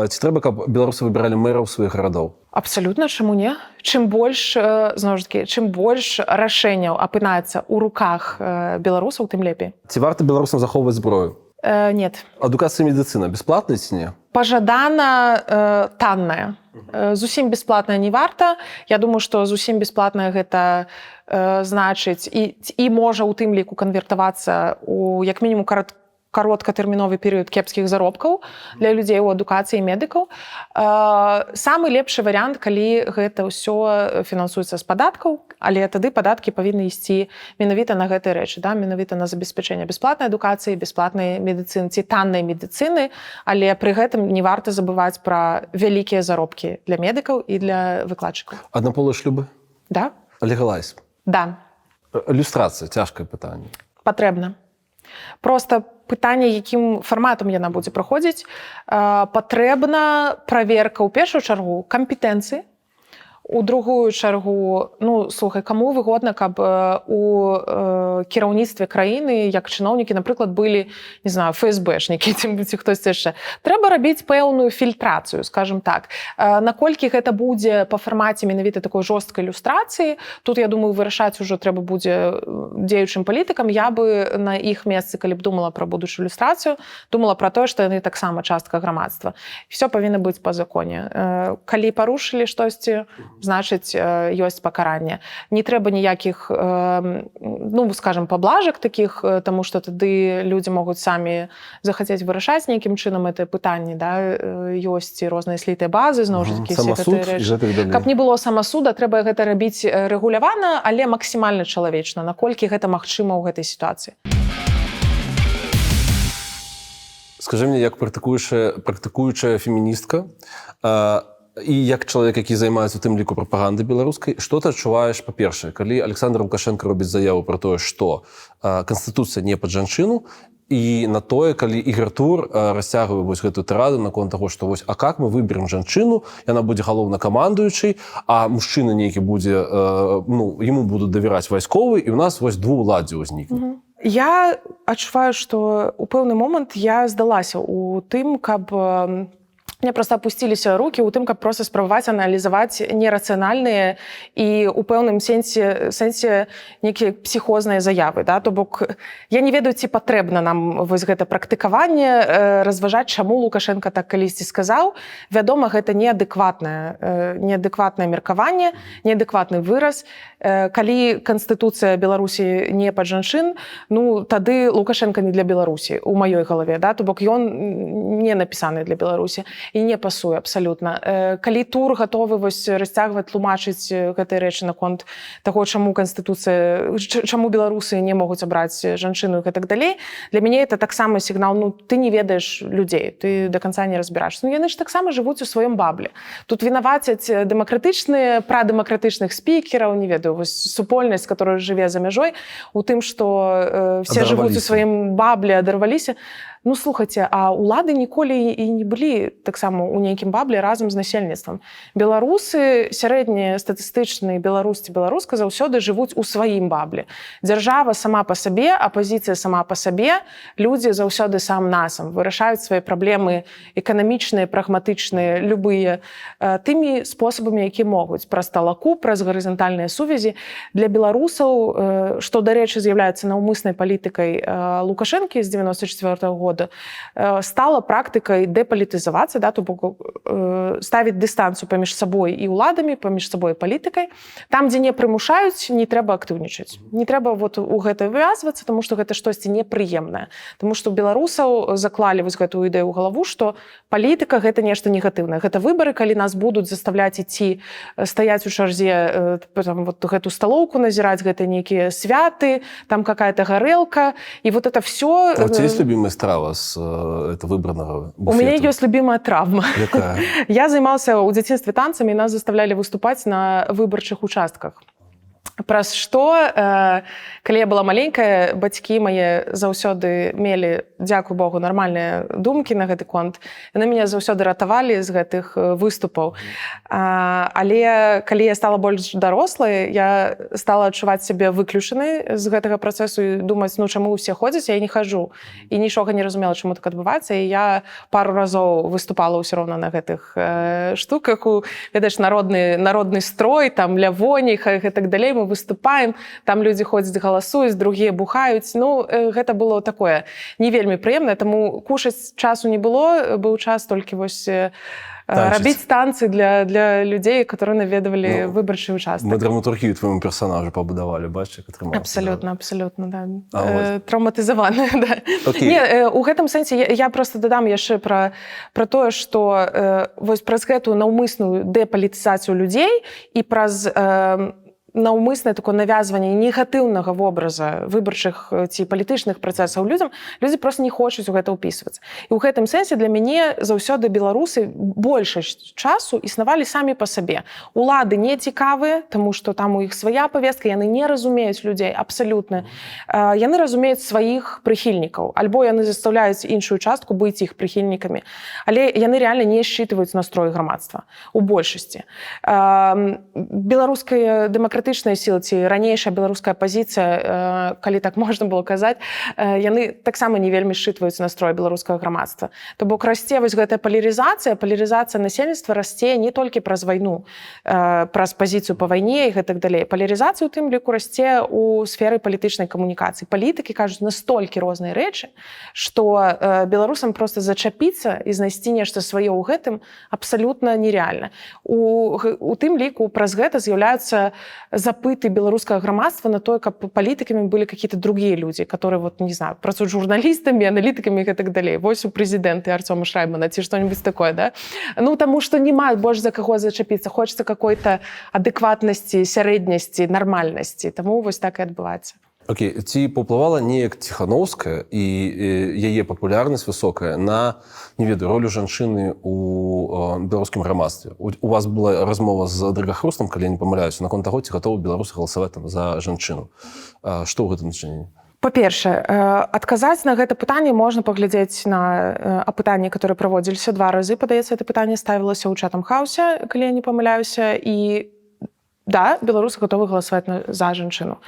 Speaker 1: Ці трэба, каб беларусы выбіралі мэраў сваіх гарадоў?
Speaker 2: Абсалютна, чаму не? Чым больш, зноў ж такі, чым больш рашэнняў апынаецца ў руках беларусаў, тым лепей.
Speaker 1: Ці варта беларусам захоўваць зброю?
Speaker 2: Нет.
Speaker 1: Адукацыя і медыцына бясплатная ці не?
Speaker 2: Пажадана танная. Зусім бясплатная не варта. Я думаю, што зусім бясплатная гэта значыць і можа ў тым ліку канвертавацца у як мінімум кароткатэрміновы перыяд кепскіх заробкаў для людзей у адукацыі і медыкаў. Самы лепшы варыянт, калі гэта ўсё фінансуецца з падаткаў, але тады падаткі павінны ісці менавіта на гэтыя рэчы, да? Менавіта на забеспячэнне бясплатнай адукацыі, бясплатнай медыцыны ці таннай медыцыны, але пры гэтым не варта забываць пра вялікія заробкі для медыкаў і для выкладчыкаў.
Speaker 1: Аднаполыя шлюбы?
Speaker 2: Да.
Speaker 1: Легалайзм?
Speaker 2: Да.
Speaker 1: Люстрацыя, цяжкае пытанне.
Speaker 2: Патрэбна. Проста пытанне, якім фарматам яна будзе праходзіць, патрэбна праверка ў першую чаргу кампетэнцыі, у другую чаргу, ну, слухай, каму выгодна, каб у кіраўніцтве краіны, як чыноўнікі, напрыклад, былі, не знаю, ФСБшнікі, ці хтось яшчэ. Трэба рабіць пэўную фільтрацыю, скажем так. Наколькі гэта будзе па фармаце менавіта такой жорсткай люстрацыі, тут, я думаю, вырашаць ужо трэба будзе дзеючым палітыкам. Я бы на іх месцы, калі б думала пра будучую люстрацыю, думала пра тое, што яны таксама частка грамадства. Всё павінна быць па законе. Калі парушылі штосьці, значыць, ёсць пакаранне. Не трэба ніякіх, ну, скажем, паблажак такіх, таму што тады людзі могуць самі захацець вырашаць нейкім чынам гэтае пытанне, да? Ёсць розныя слітыя базы, зноў ж такі,
Speaker 1: самасуд і гэтак далей.
Speaker 2: Каб не было самасуда, трэба гэта рабіць рэгулявана, але максімальна чалавечна, наколькі гэта магчыма ў гэтай сітуацыі.
Speaker 1: Скажы мне, як практыкуючая феміністка, і як чалавек, які займаецца у тым ліку прапагандай беларускай, што ты адчуваеш, па-першае, калі Александр Лукашенко робіць заяву пра тое, што Канстытуцыя не пад жанчыну, і на тое, калі Ігор Тур расцягвае вось гэтую тыраду наконт таго, што вось, а как мы выберем жанчыну, яна будзе галоўнакамандуючай, а мужчына нейкі будзе, ну, яму будуць давяраць вайсковы, і ў нас вось двууладдзе ўзнікне.
Speaker 2: Я адчуваю, што ў пэўны момант я здалася ў тым, каб мне просто опусціліся рукі ў тым, каб просто спрабаваць аналізаваць нерацыянальныя і ў пэўным сэнсе нейкія псіхозныя заявы. Да? То бок, я не ведаю, ці патрэбна нам вось гэта практыкаванне, разважаць, чаму Лукашенко так калісьці сказаў. Вядома, гэта неадэкватнае меркаванне, неадэкватны выраз. Калі Канстытуцыя Беларусі не пад жанчын, ну, тады Лукашенко не для Беларусі, у маёй галаве. Да? То бок, ён не напісаны для Беларусі. І не пасуе абсалютна. Калі тур гатовы расцягваць, тлумачыць гэтыя рэчы наконт таго, чаму Канстытуцыя, чаму беларусы не могуць абраць жанчыну і гэтак далей, для мяне это таксама сігнал, ну, ты не ведаеш людзей, ты до канца не разбіраешся. Ну, яны ж таксама жывуць у сваім бабле. Тут вінавацяць прадэмакратычных спікераў, не ведаю, супольнасць, которая жыве за мяжой, у тым, што все жывуць у сваім бабле, адарваліся. Ну, слухайце, а улады ніколі і не былі таксама ў нейкім бабле разам з насельніцтвам. Беларусы, сярэднія статыстычныя беларусці, беларуска заўсёды жывуць у сваім бабле. Дзяржава сама па сабе, апазіцыя сама па сабе, людзі заўсёды сам насам вырашаюць свае праблемы эканамічныя, прагматычныя, любыя, тымі спосабамі, які могуць. Праз талаку, праз гарызантальныя сувязі. Для беларусаў, што, дарэчы, з'яўляецца наўмыснай палітыкай Лукашэнкі з 94-го года, стала практыкай дэпалітызавацца, да, то бок ставіць дыстанцыю паміж сабой і ўладамі, паміж сабой і палітыкай. Там, дзе не прымушаюць, не трэба актыўнічаць. Не трэба вот у гэта вывязвацца, таму што гэта штосьці непрыемнае. Таму што беларусаў заклалі вось гэтую ідэю ў галаву, што палітыка гэта нешта негатыўнае. Гэта выбары, калі нас будуць заставляць ісці, стаяць у чарзе, вот гэту сталоўку назіраць, гэта нейкія святы, там какая-то гарэлка, і вот это все.
Speaker 1: А у тебя есть любимая страва с выбранного буфета?
Speaker 2: У меня есть любимая травма.
Speaker 1: Какая?
Speaker 2: Я займался у дзяцінстве танцамі, нас заставляли выступать на выбарчых участках. Праз што, калі я была маленькая, бацькі мае заўсёды мелі, дзякуй Богу, нармальныя думкі на гэты конт. Яны мяне заўсёды ратавалі з гэтых выступаў. Але калі я стала больш дарослай, я стала адчуваць сябе выключанай з гэтага працэсу і думаць, ну чаму ўсе ходзяць, я не хожу. І нічога не разумела, чаму так адбываецца. І я пару разоў выступала ўсё роўна на гэтых штуках. Ведаеш, народны строй, там лявонік і так далей. Мы выступаем, там людзі ходзяць, галасуюць, другія бухаюць. Ну, гэта было такое не вельмі прыемнае, таму кушаць часу не было, быў час толькі вось рабіць танцы для людзей, которые наведвалі выбарчы участак.
Speaker 1: Мы драматургію твайму персонажу пабудавалі, бачиш, як атрымалася.
Speaker 2: Абсолютно, да. Траўматызаваны, да. Не, у гэтым сэнсе я просто дадам яшчэ пра тое, што вось праз гэтую наўмысную дэпалітызацыю людзей і праз наўмыснае такое навязванне негатыўнага вобраза выбарчых ці палітычных працэсаў людзям, людзі проста не хочуць у гэта ўпісвацца. І ў гэтым сэнсе для мяне заўсёды беларусы большасць часу існавалі самі па сабе. Улады не цікавыя, таму што там у іх свая павестка, яны не разумеюць людзей абсалютна. Яны разумеюць сваіх прыхільнікаў, альбо яны застаўляюць іншую частку быць іх прыхільнікамі. Але яны рэальна не считываюць настрой грамадства у большасці. Беларуская дэмакратычная сілы ці ранейшая беларуская апазіцыя, калі так можна было казаць, яны таксама не вельмі считываюць настрой беларускага грамадства. То бок расце вось гэтая палярызацыя насельніцтва расце не толькі праз вайну, праз пазіцыю па вайне і гэтак далей. Палярызацыя у тым ліку расце ў сферы палітычнай камунікацыі. Палітыкі кажуць настолькі розныя рэчы, што беларусам проста зачапіцца і знайсці нешта сваё ў гэтым абсалютна нереальна. У тым ліку праз гэта з'яўляюцца запыты беларускага грамадства на тое, каб палітыкамі былі какие-то другія людзі, которые, вот, не знаю, працуюць журналістамі, аналітыкамі і гэтак далей. Вось у прэзідэнты Арцёма Шраймана ці што-нибудь такое, да? Ну, таму што няма больш за каго зачапіцца. Хочацца какой-то адэкватнасці, сярэднясці, нармальнасці. Таму вось так і адбываецца.
Speaker 1: Окей, ці паўплывала неяк Ціхановская і яе папулярнасць высокая на, не ведаю, ролю жанчыны у беларускім грамадстве? У вас была размова з Драгахрустам, калі я не памыляюся, наконт таго, ці гатовы беларусы галасаваць за жанчыну. Што ў гэтым дачыненні?
Speaker 2: Па-першае, адказаць на гэта пытанне можна паглядзець на апытанні, которые праводзіліся 2 разы. Падаецца, гэта пытанне ставілася ў Chatham House, калі я не памыляюся, і да, беларусы гатовы галасаваць за жанчыну.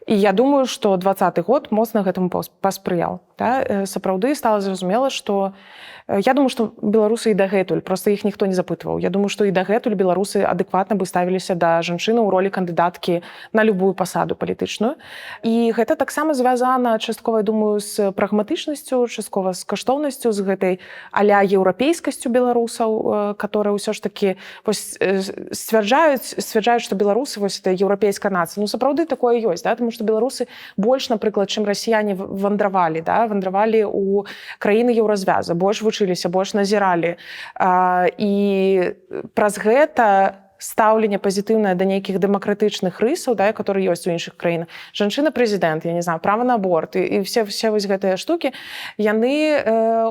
Speaker 2: І я думаю, што 20-й год моцна гэтаму паспрыяў. Да? Сапраўды стала зразумела, што я думаю, што беларусы і дагэтуль, проста іх ніхто не запытваў. Я думаю, што і дагэтуль беларусы адэкватна бы ставіліся да жанчыны ў ролі кандыдаткі на любую пасаду палітычную. І гэта таксама звязана часткова, я думаю, з прагматычнасцю, часткова з каштоўнасцю, з гэтай а-ля еўрапейскасцю беларусаў, которые ўсё ж такі сцвярджаюць, што беларусы это еўрапейская нацыя. Ну, сапраўды такое ёсць, да? Тому што беларусы больш, напрыклад, чым расіяне вандравалі, да? Вандравалі ў краіны еўразвяза, больш вучыліся, больш назіралі. І праз гэта стаўленне пазітыўнае да нейкіх дэмакратычных рысаў, да, которые ёсць у іншых краінах. Жанчына-прэзідэнт, я не знаю, права на аборт і все вось гэтыя штукі, яны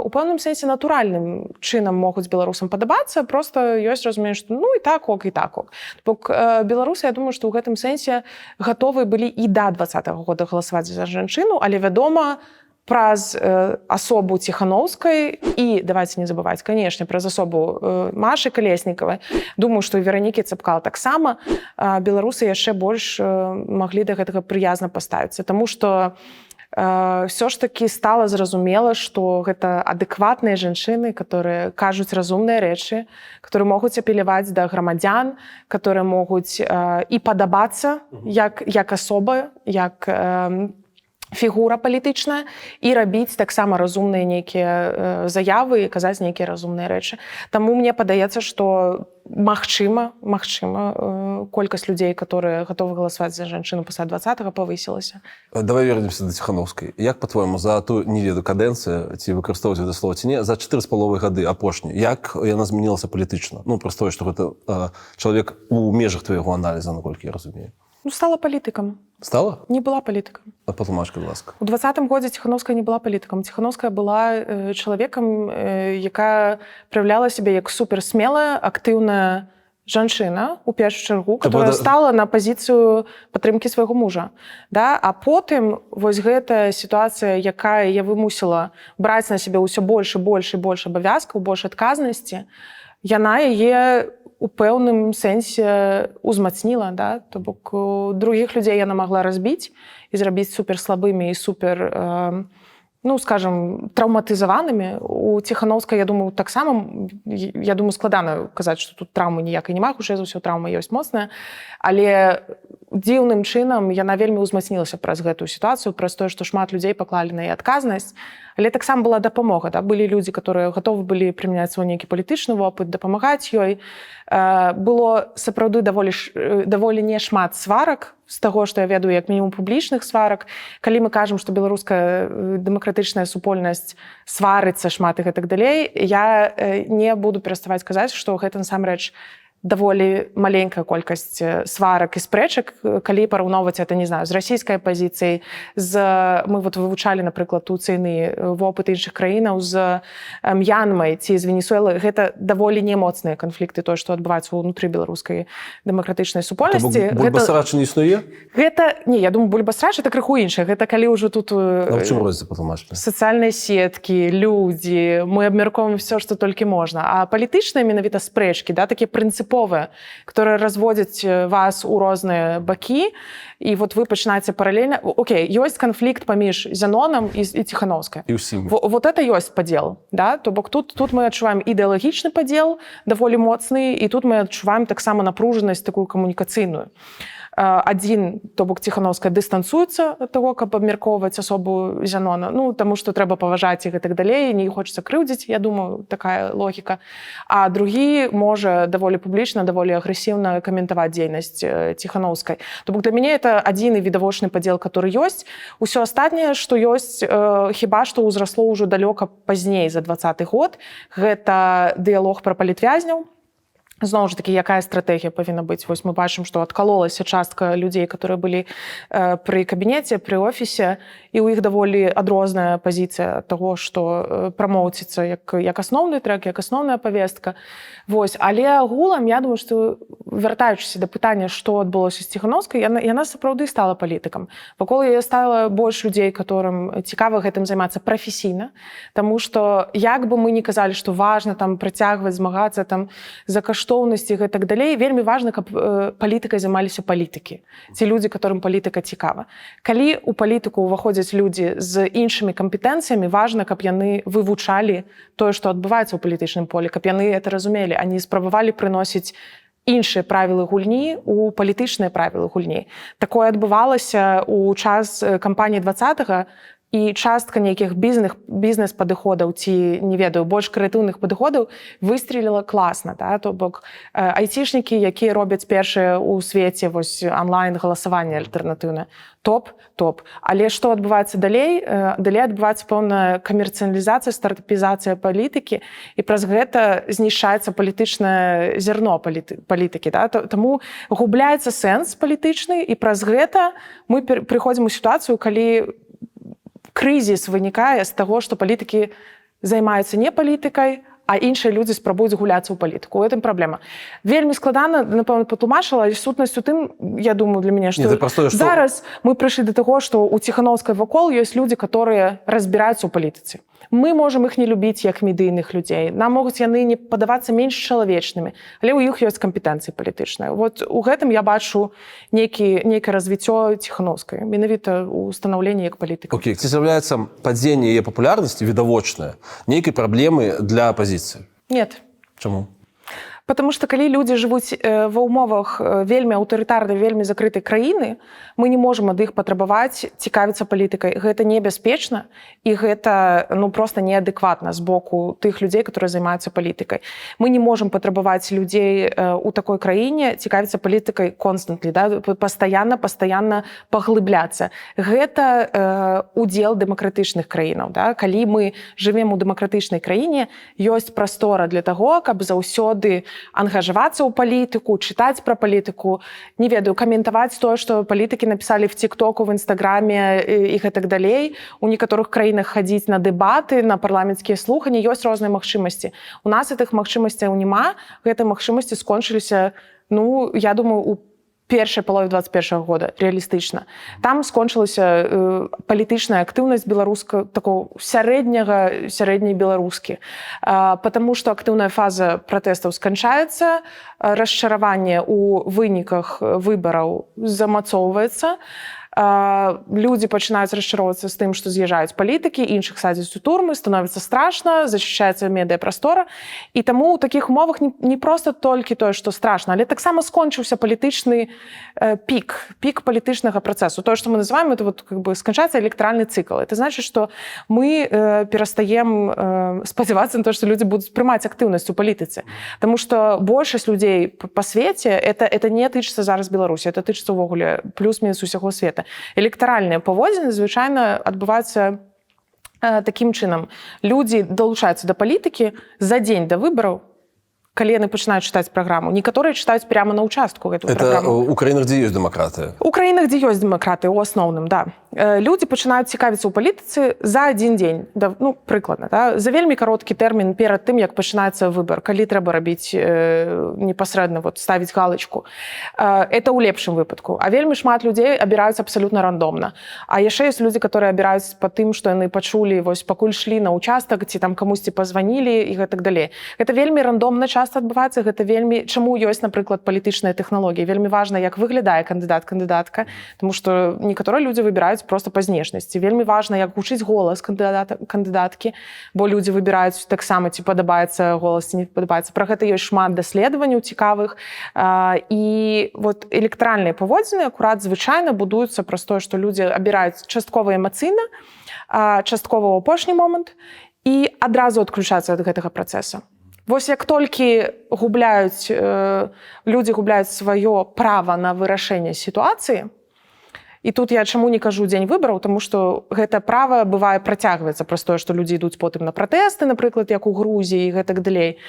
Speaker 2: у пэўным сэнсе натуральным чынам могуць беларусам падабацца, просто ёсць разумеюць, што ну і так ок, і так ок. Бок беларусы, я думаю, што ў гэтым сэнсе гатовы былі і да 20-го года галасаваць за жанчыну, але вядома, праз асобу Ціханаўскай і, давайте не забываць, канешне, праз асобу Машы Калеснікавай, думаю, што і Веранікі Цапкал таксама, беларусы яшчэ больш маглі да гэтага прыязна паставіцца, таму што все ж таки стала зразумела, што гэта адэкватныя жанчыны, которые кажуць разумныя рэчы, которые могуць апеляваць да грамадзян, которые могуць і падабацца як асоба, як фігура палітычная, і рабіць таксама разумныя нейкія заявы і казаць нейкія разумныя рэчы. Таму мне падаецца, што магчыма, колькасць людзей, которые гатовы галасаваць за жанчыну пасля 20-го павысілася.
Speaker 1: Давай вернемся да Ціханаўскай. Як, па-твойму, за ту, не ведаю, кадэнцыю, ці выкарыстоўваць гэта слова, ці не, за 4,5 гады апошні, як яна змянілася палітычна? Ну, проста тое, што гэта чалавек у межах твайго аналіза, наколькі я разумею.
Speaker 2: Ну, стала палітыкам.
Speaker 1: Стала?
Speaker 2: Не была палітыкам.
Speaker 1: А патлумач, будь ласка.
Speaker 2: У 20-м годзе Ціханаўская не была палітыкам. Ціханаўская была чалавекам, якая праяўляла сябе як суперсмелая, актыўная жанчына, у першую чаргу, которая стала на пазіцыю падтрымкі свайго мужа. Да? А потым вось гэтая сітуацыя, якая я вымусіла браць на сябе ўсё больш і больш і больш абавязкаў, больш адказнасці, яна яе у пэўным сэнсе узмацніла, да? То бок другіх людзей яна магла разбіць і зрабіць суперслабымі і супер, ну, скажем, траўматызаванымі. У Ціханаўскай, я думаю, таксама, я думаю, складана казаць, што тут траўмы ніякай няма, хутчэй за ўсё траўма ёсць моцная, але дзіўным чынам яна вельмі ўзмацнілася праз гэтую сітуацыю, праз тое, што шмат людзей паклалі на яе адказнасць. Але таксама была дапамога. Да? Былі людзі, которые гатовы былі прымяняць свой нейкі палітычны вопыт, дапамагаць ёй. Было сапраўды даволі не шмат сварак, з таго, што я ведаю, як мінімум публічных сварак. Калі мы кажам, што беларуская дэмакратычная супольнасць сварыцца шмат і гэтак далей, я не буду пераставаць казаць, што гэта насамрэч даволі маленькая колькасць сварак і спрэчак, калі параўноўваць это, не знаю, з расійскай пазіцыяй, мы вот вывучалі, напрыклад, туцыйны вопыт іншых краінаў з М'янмай ці з Венесуэлы, гэта даволі не моцныя канфлікты, тое, што адбываецца ўнутры беларускай дэмакратычнай супольнасці.
Speaker 1: Бульбасрач не існуе?
Speaker 2: Гэта, не, я думаю, бульбасрач это крыху іншае. Гэта калі ўжо тут
Speaker 1: в чым розніца, патлумачна?
Speaker 2: Сацыяльныя сеткі, людзі, мы абмяркоўваем все, што толькі можна. А палітычныя менавіта спрэчкі, да, такія прынцыповыя, которые разводзяць вас у розныя бакі, і вот вы пачынаеце паралельна. Окей, ёсць канфлікт паміж Зянонам і Ціханаўскай.
Speaker 1: І ўсім.
Speaker 2: Вот это ёсць падзел. Да? То бок тут мы адчуваем ідэалагічны падзел, даволі моцны, і тут мы адчуваем таксама напружанасць такую камунікацыйную. Адзін, то бок Ціханаўская, дыстанцуецца ад таго, каб абмяркоўваць асобу Зянона, ну, таму што трэба паважаць іх і так далей, не хочацца крыўдзіць, я думаю, такая логіка. А другі можа даволі публічна, даволі агрэсіўна каментаваць дзейнасць Ціханаўскай. То бок для мяне это адзіны відавочны падзел, который ёсць. Усё астатняе, што ёсць, хіба што ўзрасло ўжо далёка пазней за 20-й год, гэта дыялог пра палітвязняў. Зноў ж такі, якая стратэгія павінна быць? Вось мы бачым, што адкалолася частка людзей, которые былі пры кабінеце, пры офісе, і ў іх даволі адрозная пазіцыя таго, што прамоўціцца як асноўны трэк, як асноўная павестка. Вось. Але агулам, я думаю, што вяртаючыся да пытання, што адбылося з Ціханаўскай, яна сапраўды стала палітыкам. Вакол яе стала больш людзей, которым цікава гэтым займацца прафесійна, таму што як бы мы не казалі, што важна там працягваць змагацца там за каштоўнасці, каштоўнасці і гэтак далей. Вельмі важна, каб палітыкай займаліся палітыкі. Ці людзі, которым палітыка цікава. Калі у палітыку ўваходзяць людзі з іншымі кампетэнцыямі, важна, каб яны вывучалі тое, што адбываецца ў палітычным полі, каб яны это разумелі, а не спрабавалі прыносіць іншыя правілы гульні у палітычныя правілы гульні. Такое адбывалася ў час кампаніі 20-го, і частка нейкіх бізнес-падыходаў ці, не ведаю, больш крэатыўных падыходаў выстреліла класна. Да? То бок айцішнікі, якія робяць першыя ў свеце онлайн-галасаванне альтэрнатыўнае. Топ. Але што адбываецца далей? Далей адбываецца пэўная камерцыялізацыя, стартапізацыя палітыкі, і праз гэта знішчаецца палітычнае зерно палітыкі. Да? Таму губляецца сэнс палітычны, і праз гэта мы прыходзім у сітуацыю, калі крызіс вынікае з таго, што палітыкі займаюцца не палітыкай, а іншыя людзі спрабуюць гуляцца ў палітыку. У гэтым праблема. Вельмі складана, напэўна, патлумачыла, але сутнасць у тым, я думаю, для мяне, што зараз мы прыйшлі да таго, што ў Ціханаўскай вакол ёсць людзі, которые разбіраюцца ў палітыцы. Мы можам іх не любіць як медыйных людзей. Нам могуць яны не падавацца менш чалавечнымі, але ў іх ёсць кампетэнцыі палітычныя. Вот у гэтым я бачу нейкае развіццё Ціханаўскай, менавіта ў станаўленні як палітыка.
Speaker 1: Окей, ці з'яўляецца падзенне яе папулярнасці відавочнае нейкай праблемы для апазіцыі?
Speaker 2: Нет.
Speaker 1: Чаму?
Speaker 2: Потому что калі людзі жывуць ва ўмовах вельмі аўтарытарнай, вельмі закрытай краіны, мы не можам ад іх патрабаваць цікавіцца палітыкай. Гэта небяспечна, і гэта проста неадэкватна з боку тых людзей, которые займаюцца палітыкай. Мы не можам патрабаваць людзей у такой краіне цікавіцца палітыкай constantly, да? пастаянна паглыбляцца. Гэта удзел дэмакратычных краінаў. Да? Калі мы жывем у дэмакратычнай краіне, ёсць прастора для таго, каб заўсёды ангажавацца ў палітыку, чытаць пра палітыку, не ведаю, каментаваць тое, што палітыкі напісалі в ТикТоку, в Інстаграме і гэтак далей. У некаторых краінах хадзіць на дэбаты, на парламенцкія слуханні, ёсць розныя магчымасці. У нас гэтых магчымасцяў няма, гэтыя магчымасці скончыліся, я думаю, у першай палове 21-го года, реалістычна. Там скончылася палітычная актыўнасць беларуска, такого сярэдняй беларускі. Потому што актыўная фаза пратэстаў сканчаецца, расчараванне ў выніках выбараў замацоўваецца, людзі пачынаюць расчароўвацца з тым, што з'язджаюць палітыкі, іншых садзяць у турмы, становіцца страшна, зачышчаецца медыяпрастора. І таму ў такіх умовах не проста толькі тое, што страшна, але таксама скончыўся палітычны пік палітычнага працэсу. Тое, што мы называем, это сканчаецца электаральны цыкл. Это значит, што мы перастаем спадзявацца на то, што людзі будуць прымаць актыўнасць у палітыцы. Таму што большасць людзей па свеце, это не тычыцца зараз Беларусі, это тычыцца ўвогуле плюс-мінус усяго света. Электаральныя паводзіны звычайна адбываюцца такім чынам. Людзі далучаюцца да палітыкі за дзень да выбараў, калі яны пачынаюць чытаць праграму. Некаторыя чытаюць прямо на ўчастку гэтую праграму.
Speaker 1: Это у краінах, дзе ёсць дэмакратыя? У
Speaker 2: краінах, дзе ёсць дэмакратыя, у асноўным, да. Людзі пачынаюць цікавіцца ў палітыцы за адзін дзень, прыкладна, да? За вельмі кароткі тэрмін перад тым, як пачынаецца выбар, калі трэба рабіць непасрэдна, ставіць галачку. Это ў лепшым выпадку. А вельмі шмат людзей абіраюць абсалютна рандомна. А яшчэ ёсць людзі, которые абіраюць па тым, што яны пачулі, пакуль шлі на ўчастак, ці там камусьці пазванілі і гэтак далей. Гэта вельмі рандомна часта адбываецца, гэта вельмі... Чаму ёсць, напрыклад, палітычныя тэхналогіі? Вельмі важна, як выглядае кандыдат-кандыдатка, тому што некаторыя людзі выбіраюць просто па знешнасці. Вельмі важна, як гучыць голас кандыдаткі, бо людзі выбіраюць таксама, ці падабаецца голас, ці не падабаецца. Пра гэта ёсць шмат даследаванняў цікавых. І электаральныя паводзіны акурат звычайна будуюцца праз тое, што людзі абіраюць часткова эмацыйна, часткова ў апошні момант і адразу адключаюцца ад гэтага працэса. Вось як толькі людзі губляюць сваё права на вырашэнне сітуацыі, і тут я чаму не кажу дзень выбараў, таму што гэта права бывае працягваецца праз тое, што людзі ідуць потым на пратэсты, напрыклад, як у Грузіі і гэтак далей.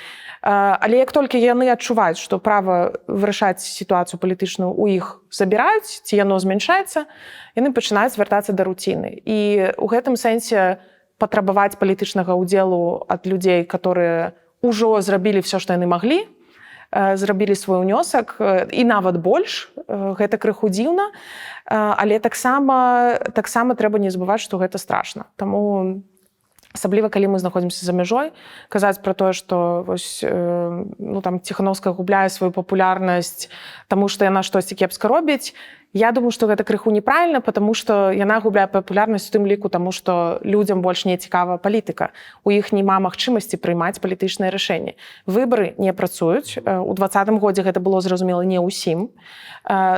Speaker 2: Але як толькі яны адчуваюць, што права вырашаць сітуацыю палітычную у іх забіраюць, ці яно змяншаецца, яны пачынаюць звяртацца да руціны. І ў гэтым сэнсе патрабаваць палітычнага ўдзелу ад людзей, которые ўжо зрабілі все, што яны маглі, зрабілі свой унёсак, і нават больш, гэта крыху дзіўна, але таксама трэба не забываць, што гэта страшна. Таму Асабліва, калі мы знаходзімся за мяжой, казаць пра тое, што вось, ну, там, Ціханаўская губляе сваю папулярнасць, таму што яна штосьці кепска робіць, я думаю, што гэта крыху неправільна, потому што яна губляе папулярнасць у тым ліку, таму што людзям больш не цікава палітыка. У іх няма магчымасці прымаць палітычныя рашэнні. Выбары не працуюць. У 2020 годзе гэта было зразумела не ўсім.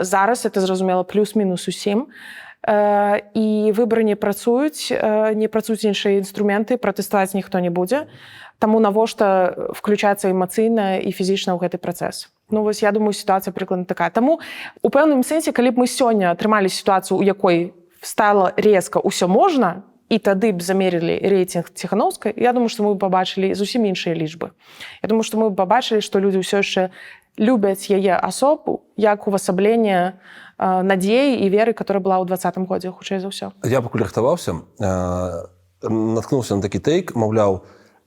Speaker 2: Зараз это зразумела плюс-мінус усім. І выбары не працуюць іншыя інструменты, пратэставаць ніхто не будзе. Таму навошта включацца эмацыйна і фізічна ў гэты працэс. Ну, вось, я думаю, сітуацыя прыкладна такая. Таму, у пэўным сэнсе, калі б мы сёння атрымалі сітуацыю, у якой стала резка ўсё можна, і тады б замерілі рэйтынг Ціханаўскай, я думаю, што мы б пабачылі зусім іншыя лічбы. Я думаю, што мы б пабачылі, што людзі ўсё яшчэ любяць яе асобу як увасабленне надзеі і веры, которая была ў 2020 годзе, хутчэй за ўсё.
Speaker 1: Я пакуль рыхтаваўся, наткнуўся на такі тэйк, маўляў,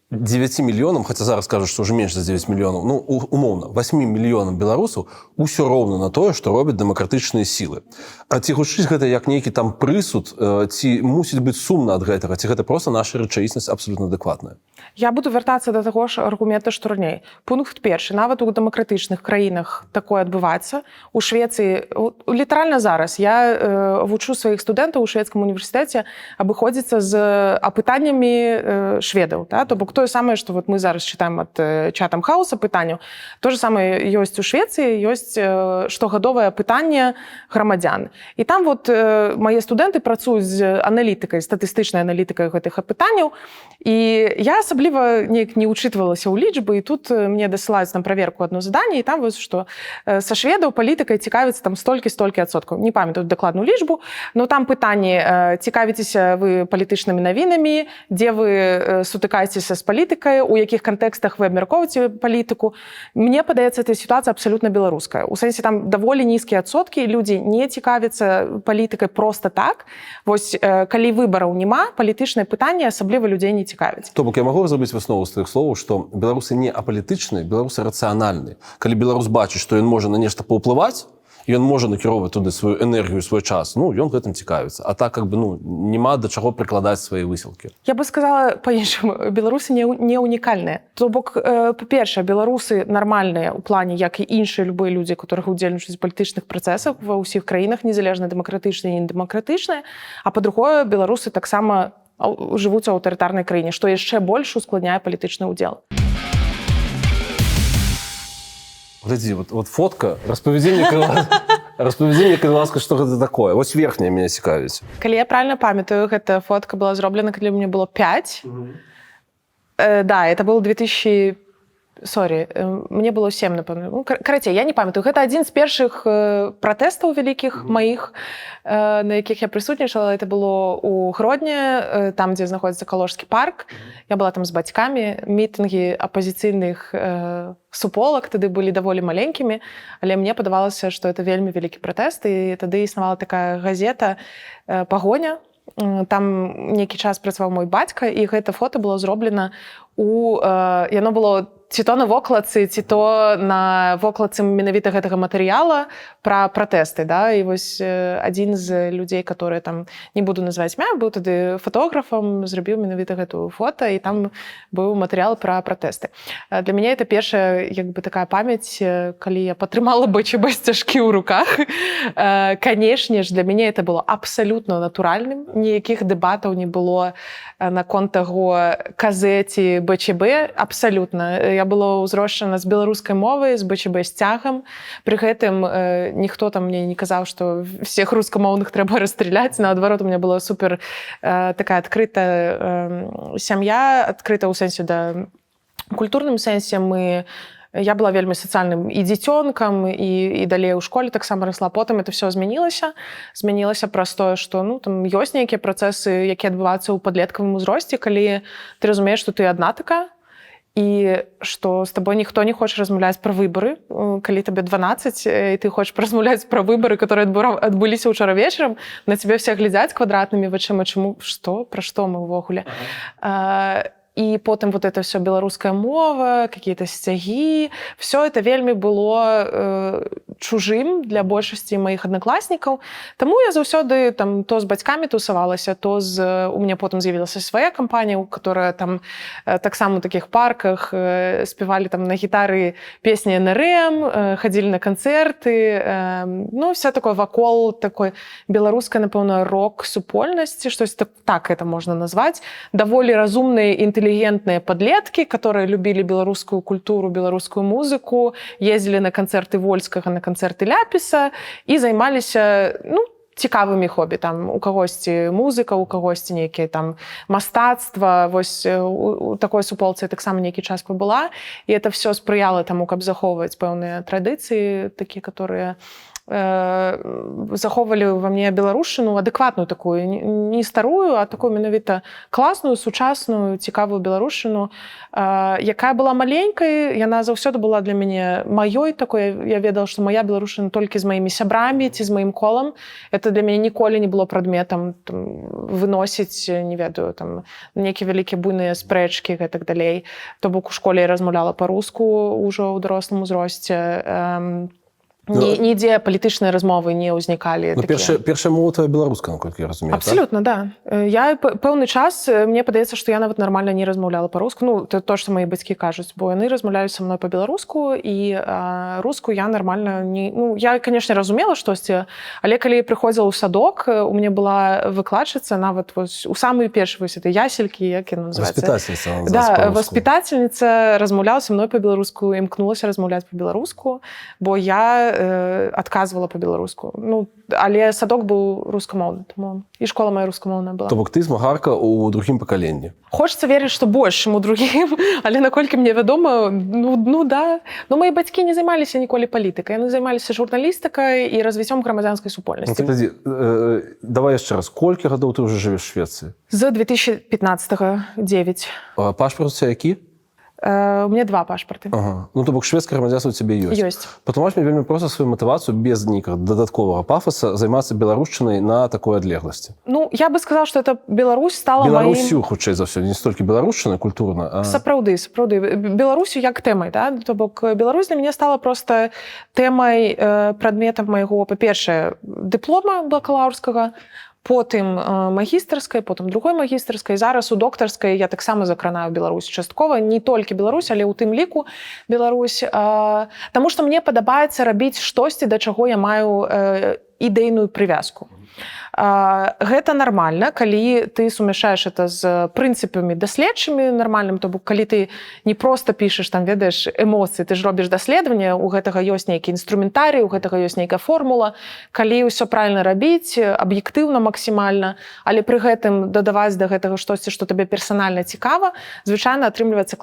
Speaker 1: 9 мільёнам, хаця зараз кажуць, што ўжо менш за 9 мільёнаў, ну, умоўна, 8 мільёнам беларусаў усё роўна на тое, што робяць дэмакратычныя сілы. А ці гучыць гэта як нейкі там прысуд, ці мусіць быць сумна ад гэтага, ці гэта проста наша рэчаіснасць абсалютна адэкватная?
Speaker 2: Я буду вяртацца да таго ж аргумента, што раней. Пункт першы. Нават у дэмакратычных краінах такое адбываецца. У Швецыі, літаральна зараз, я вучу сваіх студэнтаў у шведскім універсітэце абыходзіцца з апытаннямі шведаў. Да? То бок тое самае, што вот мы зараз чытаем ад Chatham House апытанняў. То же самае ёсць у Швецыі, ёсць штогадовае апытанне грамадзян. І там вот мае студэнты працуюць з аналітыкай, статыстычнай аналітыкай гэтых апытанняў. І я асабліва неяк не ўчытвалася ў лічбы, і тут мне дасылаюць там праверку адно заданне, і там вось што са шведаў палітыкай цікавіцца там столькі адсоткаў. Не памятаю дакладную лічбу, но там пытанне: цікавіцеся вы палітычнымі навінамі, дзе вы сутыкаецеся з палітыкай, у якіх кантэкстах вы абмяркоўваеце палітыку. Мне падаецца, эта сітуацыя абсалютна беларуская. У сэнсе там даволі нізкія адсоткі, людзі не цікавяцца палітыкай проста так. Вось калі выбараў няма, палітычнае пытанне асабліва людзей не цікавіць.
Speaker 1: То бок я магу зрабіць выснову з тваіх словаў, што беларусы не апалітычныя, беларусы рацыянальныя. Калі беларус бачыць, што ён можа на нешта паўплываць, ён можа накіроўваць туды сваю энергію, свой час, ну, ён гэтым цікавіцца. А так, как бы, ну, няма да чаго прыкладаць свае высілкі.
Speaker 2: Я бы сказала па-іншаму, беларусы не унікальныя. То бок, па-першае, беларусы нармальныя ў плане, як і іншыя любыя людзі, которые удзельнічаюць у палітычных працэсах ва ўсіх краінах, незалежна дэмакратычныя і недэмакратычныя. А па-другое, беларусы таксама жывуць у аўтарытарнай краіне, што яшчэ больш ускладняе палітычны ўдзел.
Speaker 1: Гляди, вот фотка, распавядзі мне, калі ласка, што гэта такое. Вось верхняя мяне цікавіць.
Speaker 2: Калі я правильно памятаю, гэта фотка была зроблена, калі мне было 5. Да, это был 2000... мне было 7, напэўна. Ну, карацей, я не памятаю. Гэта адзін з першых пратэстаў вялікіх маіх, на якіх я прысутнічала. Это было у Гродні, там, дзе знаходзіцца Калужскі парк. Я была там з бацькамі. Мітынгі апазіцыйных суполак тады былі даволі маленькімі, але мне падавалася, што это вельмі вялікі пратэст, і тады існавала такая газета «Пагоня». Там нейкі час працаваў мой бацька, і гэта фота было зроблена яно было ці то на вокладцы, ці то на вокладцы менавіта гэтага матэрыяла пра пратэсты, да? І вось адзін з людзей, которые там, не буду называць імя, быў тады фотографам, зрабіў менавіта гэту фота, і там быў матэрыял пра пратэсты. Для мяне это першая, як бы, такая памяць, калі я патрымала БЧБ сцяжкі ў руках. Канешне ж, для мяне это было абсалютна натуральным, ніякіх дэбатаў не было наконт таго, казэ ці БЧБ, абсалютна. Я была ўзрошчана з беларускай мовай, з БЧБ сцягам. Пры гэтым ніхто там мне не казаў, што всех рускамоўных трэба расстраляць. Наадварот, у меня была супер такая адкрытая сям'я, адкрыта ў сэнсе да культурным сэнсе. Я была вельмі сацыяльным і дзіцёнкам, і далей у школе таксама расла. Потым это все змянілася. Змянілася праз тое, што там ёсць нейкія працэсы, якія адбываюцца ў падлеткавым узросце, калі ты разумееш, што ты адна такая, і што з табой ніхто не хоча размаўляць пра выбары. Калі табе 12, і ты хочаш размаўляць пра выбары, которые адбыліся ўчора вечарам, на цябе все глядзяць квадратнымі вачыма. Чаму? Што? Пра што мы ўвогуле? І потым вот это все беларуская мова, какие-то сцягі. Все это вельмі было чужым для большасці маіх аднакласнікаў. Таму я заўсёды там то з бацькамі тусавалася, то у мяне потым з'явілася свая кампанія, которая там таксама у такіх парках спявалі там на гітары песні НРМ, хадзілі на канцэрты, ну, вся такое вакол такой беларускай, напэўна, рок-супольнасці, штось так это можна назваць. Даволі разумныя, інтэлігентныя падлеткі, которые любілі беларускую культуру, беларускую музыку, ездзілі на канцэрты Вольскага, на канцэрты Ляпіса і займаліся, ну, цікавымі хобі. Там у кагосьці музыка, у кагосьці нейкія там мастацтва. Вось у такой суполцы я таксама нейкі час пабыла. І это все спрыяла таму, каб захоўваць пэўныя традыцыі, такія, которые захоўвалі ва мне беларушчыну адэкватную такую, не старую, а такую менавіта класную, сучасную, цікавую беларушчыну, якая была маленькай, яна заўсёды была для мяне маёй такой. Я ведала, што моя беларушчына толькі з маімі сябрамі ці з маім колам. Это для мяне ніколі не было прадметам выносіць, не ведаю, там нейкія вялікія буйныя спрэчкі і так далей. То бок у школе я размаўляла па-руску ўжо ў дарослым узросце. Нідзе палітычныя размовы не ўзнікалі.
Speaker 1: Ну, першая мова твоя беларуская, наколькі я разумею,
Speaker 2: абсолютно, так? Да. Я пэўны час, мне падаецца, што я нават нармальна не размаўляла па-руску. Ну, то, што мои бацькі кажуць, бо яны размаўлялі са мной па-беларуску, і руску я нармальна не... Ну, я, канешне, разумела штосьці, але калі я прыходзіла ў садок, у мяне была выкладчыца, нават вось, у самыя першыя вось этой яселькі, як яна называецца?
Speaker 1: Воспитательница.
Speaker 2: Да, воспитательница размаўляла са мной па-беларуску, імкнулася размаўляць па-беларуску, бо я адказвала па-беларуску. Ну, але садок быў рускамоўны, таму і школа моя рускамоўная была.
Speaker 1: То бок ты змагарка ў другім пакаленні.
Speaker 2: Хочацца верыць, што больш, чым у другім, але наколькі мне вядома, ну да. Ну, мои бацькі не займаліся ніколі палітыкай, яны займаліся журналістыкай і развіццём грамадзянскай супольнасці.
Speaker 1: Подожди, давай яшчэ раз, колькі гадоў ты ўжо жывеш у Швецыі?
Speaker 2: З 2015-го 9.
Speaker 1: Пашпарт у цябе які?
Speaker 2: У меня 2 пашпарты.
Speaker 1: Ага. Ну, то бок шведскае грамадзянства у цябе ёсць.
Speaker 2: Ёсць.
Speaker 1: Патлумач мне вельмі проста сваю матывацыю без нейкага дадатковага пафаса займацца беларушчынай на такой адлегласці.
Speaker 2: Ну, я бы сказала, што это Беларусь стала
Speaker 1: Беларусю, хутчэй за ўсё, не столькі беларушчына культурна, а...
Speaker 2: Сапраўды. Беларусю як тэмай, да? То бок Беларусь для мяне стала проста тэмай, прадметам майго, па-першае, дыплома бакалаўрскага, потым магістарскай, потым другой магістарскай, зараз у доктарскай я таксама закранаю Беларусь часткова, не толькі Беларусь, але ў тым ліку Беларусь, таму што мне падабаецца рабіць штосьці, да чаго я маю ідэйную прывязку. Гэта нармальна, калі ты сумяшаеш это з прынцыпамі даследчымі нармальным, то бок калі ты не проста пішаш, там, ведаеш, эмоцыі, ты ж робіш даследаванне, у гэтага ёсць нейкі інструментарый, у гэтага ёсць нейкая формула, калі ўсё правільна рабіць, аб'ектыўна максімальна, але пры гэтым дадаваць да гэтага штосьці, што табе персанальна цікава, звычайна атрымліваецца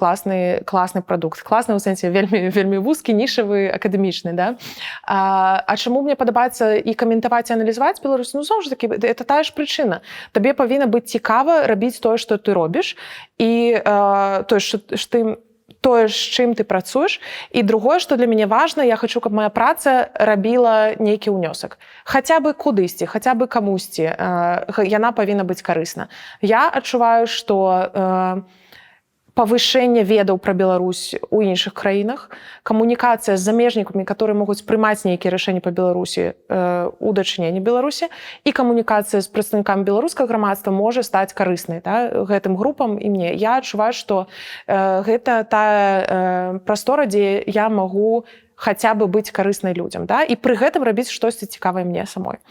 Speaker 2: класны прадукт. Класны ў сэнсе вельмі вузкі, нішавы, акадэмічны, да? А чаму мне падабаецца і каментаваць, і аналізаваць Беларусь? Ну, зноў ж такі, это тая ж прычына. Табе павінна быць цікава рабіць тое, што ты робіш, і тое, з чым ты працуеш. І другое, што для мяне важна, я хачу, каб моя праца рабіла нейкі ўнёсак. Хаця бы кудысьці, хаця бы камусьці. Яна павінна быць карысна. Я адчуваю, што павышэнне ведаў пра Беларусь у іншых краінах, камунікацыя з замежнікамі, которые могуць прымаць нейкія рашэнні па Беларусі у дачыненні Беларусі, і камунікацыя з прадстаўнікамі беларускага грамадства можа стаць карыснай, да, гэтым групам і мне. Я адчуваю, што гэта тая прастора, дзе я магу хаця бы быць карыснай людзям, да? І пры гэтым рабіць штосьці цікавае мне самой.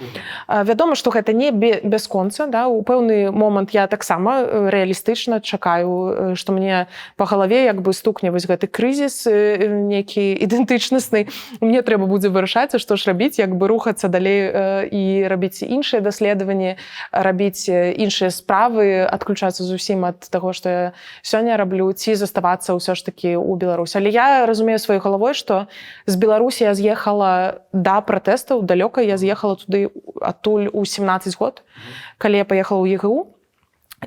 Speaker 2: Вядома, што гэта не бясконца, да? У пэўны момант я таксама рэалістычна чакаю, што мне па галаве як бы стукне вось гэты крызіс нейкі ідэнтычнасны. Мне трэба будзе вырашаць, што ж рабіць, як бы рухацца далей і рабіць іншыя даследаванні, рабіць іншыя справы, адключацца зусім ад таго, што я сёння раблю, ці заставацца ўсё ж такі ў Беларусі. Але я разумею сваёй галавой, што з Беларусі я з'ехала да пратэстаў, далёка я з'ехала туды адтуль у 17 год, калі я паехала ў ЕГУ.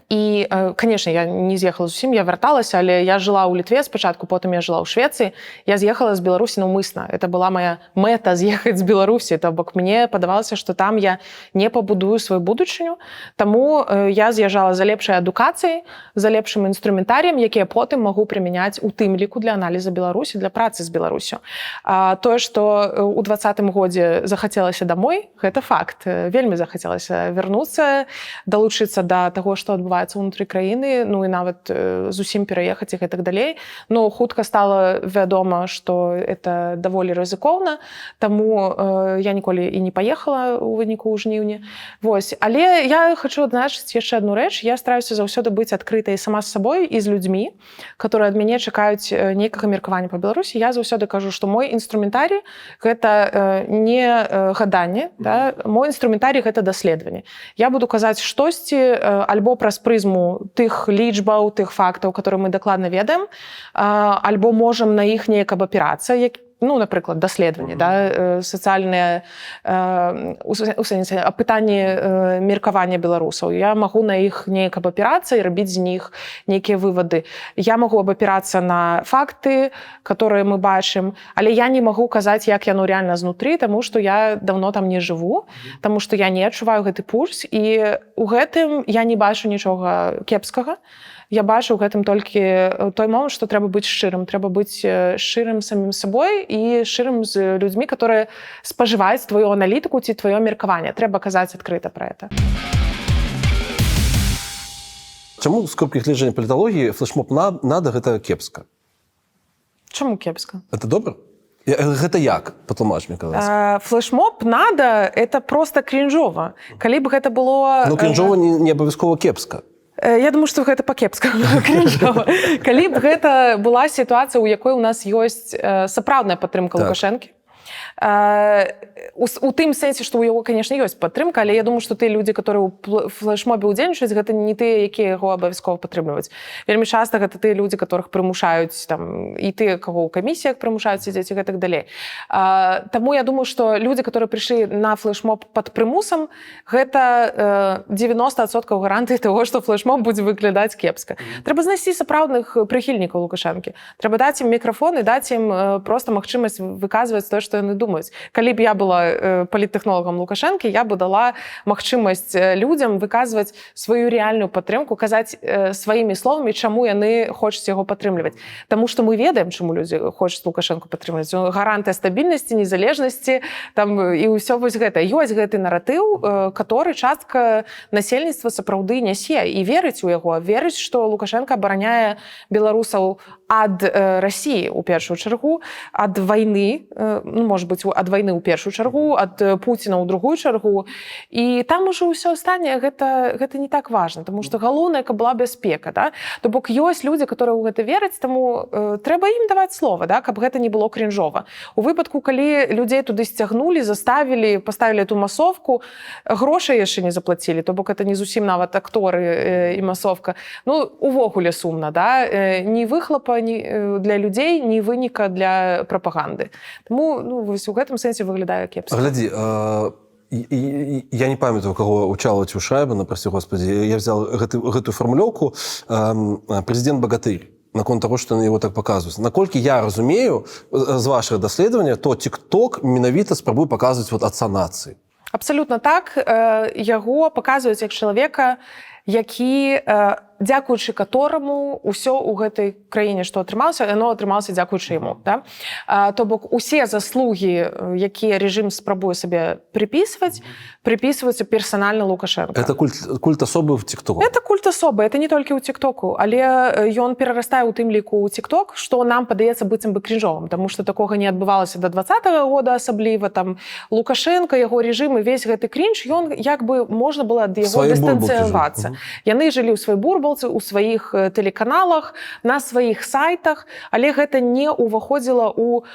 Speaker 2: І, конечно, я не з'ехала зусім, я вярталася, але я жыла ў Літве спачатку, потым я жыла ў Швецыі. Я з'ехала з Беларусі наўмысна. Это была моя мэта з'ехаць з Беларусі. То бок мне падавалася, што там я не пабудую сваю будучыню. Таму я з'язджала за лепшай адукацыяй, за лепшым інструментарыем, які я потым магу прымяняць у тым ліку для аналіза Беларусі, для працы з Беларусю. Тое, што ў 2020 годзе захацелася дамой, гэта факт. Вельмі захацелася вярнуцца, далучыцца да таго, што адбываецца ўнутры краіны, ну і нават зусім пераехаць і гэтак далей. Но хутка стала вядома, што это даволі рызыкоўна, таму я ніколі і не паехала ў выніку ў жніўні. Вось. Але я хочу адзначыць яшчэ адну рэч. Я стараюся заўсёды быць адкрытай сама з сабой і з людзьмі, которые ад мяне чакаюць нейкага меркавання па Беларусі. Я заўсёды кажу, што мой інструментарый гэта не гаданне, да? Мой інструментарый гэта даследаванне. Я буду казаць штосьці альбо праз прызму тых лічбаў, тых фактаў, которые мы дакладна ведаем, альбо можам на іх неяк абапірацца, ну, напрыклад, даследаванні, да, сацыяльныя апытанні меркавання беларусаў. Я магу на іх неяк абапірацца і рабіць з іх нейкія вывады. Я магу абапірацца на факты, которые мы бачым, але я не магу казаць, як яно рэальна знутры, таму што я давно там не жыву, таму што я не адчуваю гэты пульс, і ў гэтым я не бачу нічога кепскага. Я бачу ў гэтым толькі той момант, што трэба быць шчырым. Трэба быць шчырым самім сабой і шчырым з людзьмі, которые спажываюць твою аналітыку ці твоё меркаванне. Трэба казаць адкрыта пра гэта.
Speaker 1: Чаму з кропкі гледжання паліталогіі флешмоб «Нада» гэта кепска?
Speaker 2: Чаму кепска?
Speaker 1: Это добра? Гэта як? Патлумач мне, казаць.
Speaker 2: Флешмоб «Нада» — это проста крінжова. Калі б гэта было...
Speaker 1: Ну, крінжова не абавязкова кепска.
Speaker 2: Я думаю, што гэта па-кепска крінжова. Калі б гэта была сітуацыя, у якой у нас ёсць сапраўдная падтрымка Лукашэнкі, у тым сэнсе, што ў яго, конечно, ёсць падтрымка, але я думаю, што тыя людзі, которые ў флешмобе ўдзельнічаюць, гэта не тыя, якія яго абавязкова падтрымліваюць. Вельмі часта гэта тыя людзі, которых прымушаюць, там, і тыя, каго ў камісіях прымушаюць сядзець і гэтак далей. Таму я думаю, што людзі, которые прыйшлі на флешмоб пад прымусам, гэта 90% гарантыі таго, што флешмоб будзе выглядаць кепска. Трэба знайсці сапраўдных прыхільнікаў Лукашэнкі. Трэба даць ім мікрафон і даць ім проста магчымасць выказваць тое, што яны думаюць. Калі б я была паліттэхнолагам Лукашэнкі, я бы дала магчымасць людзям выказваць сваю рэальную падтрымку, казаць сваімі словамі, чаму яны хочуць яго падтрымліваць. Таму што мы ведаем, чаму людзі хочуць Лукашэнку падтрымліваць. Гарантыя стабільнасці, незалежнасці, там і ўсё вось гэта. Ёсць гэты наратыў, который частка насельніцтва сапраўды нясе і верыць у яго, верыць, што Лукашэнка абараняе беларусаў ад Расіі ў першую чаргу, ад вайны, ну, может быть, ад вайны ў першую чаргу, ад Пуціна ў другую чаргу. І там ужо ўсё астатняе гэта не так важна, таму што галоўнае, каб была бяспека, да? То бок ёсць людзі, которые ў гэта вераць, таму трэба ім даваць слова, да? Каб гэта не было крінжова. У выпадку, калі людзей туды сцягнулі, заставілі, паставілі эту масовку, грошай яшчэ не заплацілі, то бок это не зусім нават акторы і масовка. Ну, увогуле сумна, да? Ні выхлапа для людзей, ні выніка для прапаганды. Таму, ну, вось у гэтым сэнсе выглядае кепска.
Speaker 1: Глядзі, я не памятаю, каго учалаваць у шайбу, напрасці, господі, я взял гэтую фармулёўку «Прэзідэнт багатырь». Наконт таго, што яго так паказваюць. Наколькі я разумею з вашага даследавання, то TikTok менавіта спрабуе паказваць вот адца нацыі.
Speaker 2: Абсалютна так. Яго паказваюць як чалавека, які, дзякуючы катораму ўсё ў гэтай краіне, што атрымалася, яно атрымалася дзякуючы яму. Да? То бок усе заслугі, якія рэжым спрабуе сабе прыпісваюцца персанальна Лукашэнка.
Speaker 1: Это культ асобы в TikTok?
Speaker 2: Это культ асобы, это не толькі ў TikTok, але ён перарастае ў тым ліку ў TikTok, што нам падаецца быццам бы крінжовым, таму што такога не адбывалася да 2020 года асабліва, там Лукашэнка, яго рэжым і весь гэты крінж, ён як бы можна было ад яго дыстанцыявацца. Яны жылі ў сваёй бурбалцы, у сваіх тэлеканалах, на сваіх сайтах, але гэта не ўваходзіла ў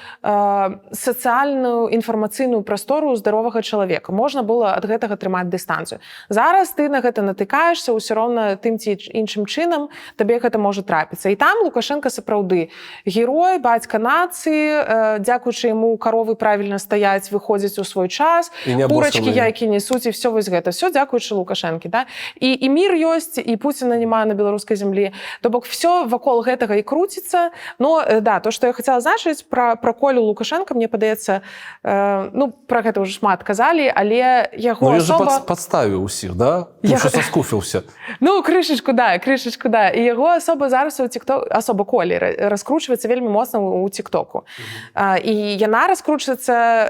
Speaker 2: сацыяльную інфармацыйную прастору здаровага чалавека. Можна было ад гэтага трымаць дыстанцыю. Зараз ты на гэта натыкаешся, ўсё роўна тым ці іншым чынам табе гэта можа трапіцца. І там Лукашэнка сапраўды герой, бацька нацыі, дзякуючы яму каровы правільна стаяць, выходзяць у свой час, курачкі, яйкі несуць, і все вось гэта. Все дзякуючы Лукашэнкі. Да? І мір ёсць, і Пуціна няма на беларускай зямлі. То бок все вакол гэтага і круціцца. Но да, то, што я хацела значыць пра Колю Лукашенка, мне падаецца, пра гэта ўжо шмат казалі, але яго
Speaker 1: асоба...
Speaker 2: Ну,
Speaker 1: ён же падставіў усіх, да? Тым, што саскуфіўся.
Speaker 2: Ну, крышачку, да. І яго асоба зараз у TikTok, асоба Колі, раскручваецца вельмі моцна ў TikTok. І яна раскручваецца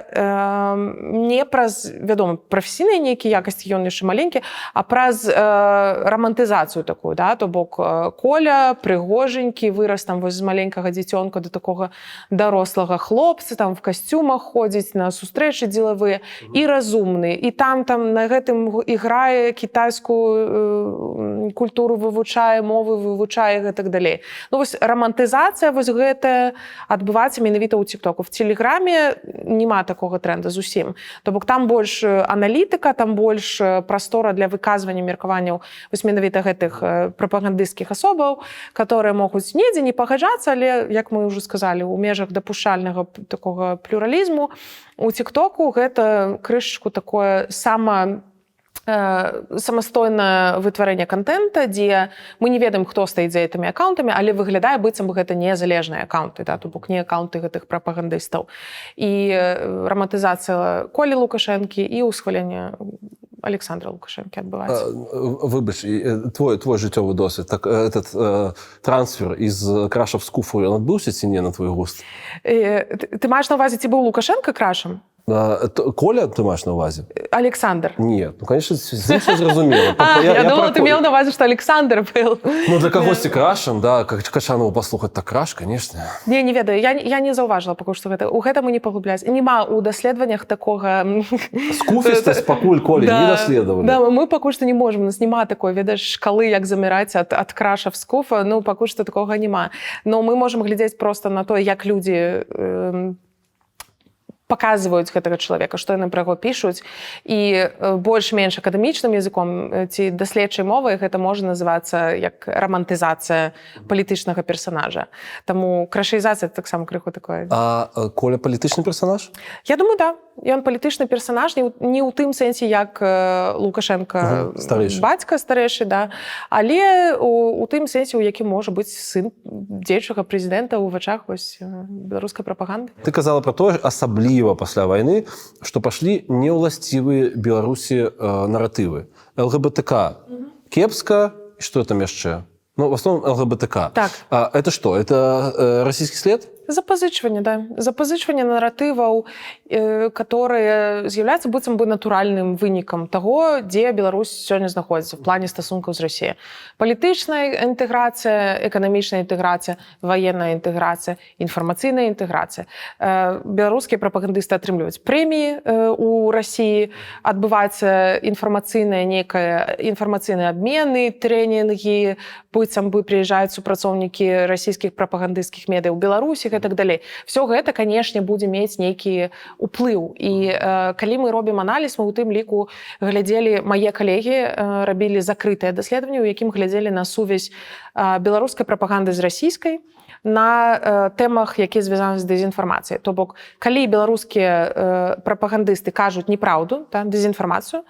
Speaker 2: не праз, вядома, прафесійныя нейкія якасці, ён яшчэ маленькі, а праз рамантызацыю такую, да? То бок Коля прыгоженькі, вырас там вось з маленькага дзіцёнка да такога дарослага хлопца, там в касцюмах ходзіць на сустрэчы дзелавыя, і разумны, і там на гэтым іграе кітайскую культуру, вывучае мовы, вывучае гэтак далей. Ну вось рамантызацыя вось гэта адбываецца менавіта ў TikTok. В Телеграме няма такога тренда зусім. То бок там больш аналітыка, там больш прастора для выказвання меркаванняў вось менавіта гэтых прапагандысцкіх асобаў, которые могуць недзе не пагаджацца, але, як мы ўжо сказалі, у межах дапушчальнага такога плюралізму у TikTok гэта крышачку такое самастойнае вытварэнне контента, дзе мы не ведаем, хто стаіць за гэтымі аккаунтамі, але выглядае быццам бы гэта незалежныя аккаунты, да, то бок не аккаунты гэтых прапагандыстаў. І рамантызацыя Колі Лукашэнкі і ўсхваленне Александра Лукашенко адбываецца.
Speaker 1: Выбач, твой жыццёвы досвед, так этот трансфер из краша в скуфу, ён адбыўся ці не на твой густ?
Speaker 2: Ты маеш на увазе, ці быў Лукашенко крашам?
Speaker 1: Коля, ты маеш на увазе?
Speaker 2: Александр.
Speaker 1: Нет, ну, конечно, здесь все зразумела.
Speaker 2: Я думала, ты меў на увазе, што Александр был.
Speaker 1: Ну, для кагосьці крашам, да, Качанову паслухаць, так краш, конечно.
Speaker 2: Не ведаю, я не заўважыла пакуль, што гэта. У гэтаму не паглубляць. Нема ў даследаваннях такога...
Speaker 1: Скуфістасць пакуль, Коля, не даследавалі.
Speaker 2: Да, мы пакуль што не можем, у нас няма такой, ведаеш, шкалы, як заміраць ад краша в скуфа, ну, пакуль што такога няма. Но мы можем глядзець проста на то, як людзі паказваюць гэтага чалавека, што яны пра яго пішуць, і больш-менш акадэмічным языком ці даследчай мовай гэта можа называцца як рамантызацыя палітычнага персанажа. Таму крашаізацыя таксама крыху такое.
Speaker 1: А Коля палітычны персанаж?
Speaker 2: Я думаю, да. Ён палітычны персанаж не ў тым сэнсе, як Лукашенко бацька старэйшы, да, але у тым сэнсе, у якім можа быць сын дзеючага прэзідэнта ў вачах вось беларускай прапаганды.
Speaker 1: Ты казала пра тое, асабліва пасля вайны, што пашлі неўласцівыя Беларусі наратывы. ЛГБТК кепска, і што там яшчэ? Ну, в основном ЛГБТК.
Speaker 2: Так.
Speaker 1: Это что? Это российский след?
Speaker 2: Запазычванне, да. Запазычванне наратываў, которые з'яўляюцца быццам бы натуральным вынікам таго, дзе Беларусь сёння знаходзіцца в плане стасункаў з Расіяй. Палітычная інтэграцыя, эканамічная інтэграцыя, ваенная інтэграцыя, інфармацыйная інтэграцыя. Беларускія прапагандысты атрымліваюць прэміі ў Расіі, адбываецца інфармацыйныя абмены, трэнінгі, быццам бы прыязджаюць супрацоўнікі расійскіх прапагандысцкіх медыяў у Беларусі, і так далей. Все гэта, канешне, будзе мець нейкі уплыў. І калі мы робім аналіз, мы ў тым ліку глядзелі, мае калегі рабілі закрытыя даследаванні, у якім глядзелі на сувязь беларускай прапаганды з расійскай на тэмах, якія звязаны з дэзінфармацыяй. То бок, калі беларускія прапагандысты кажуць неправду, дэзінфармацыю,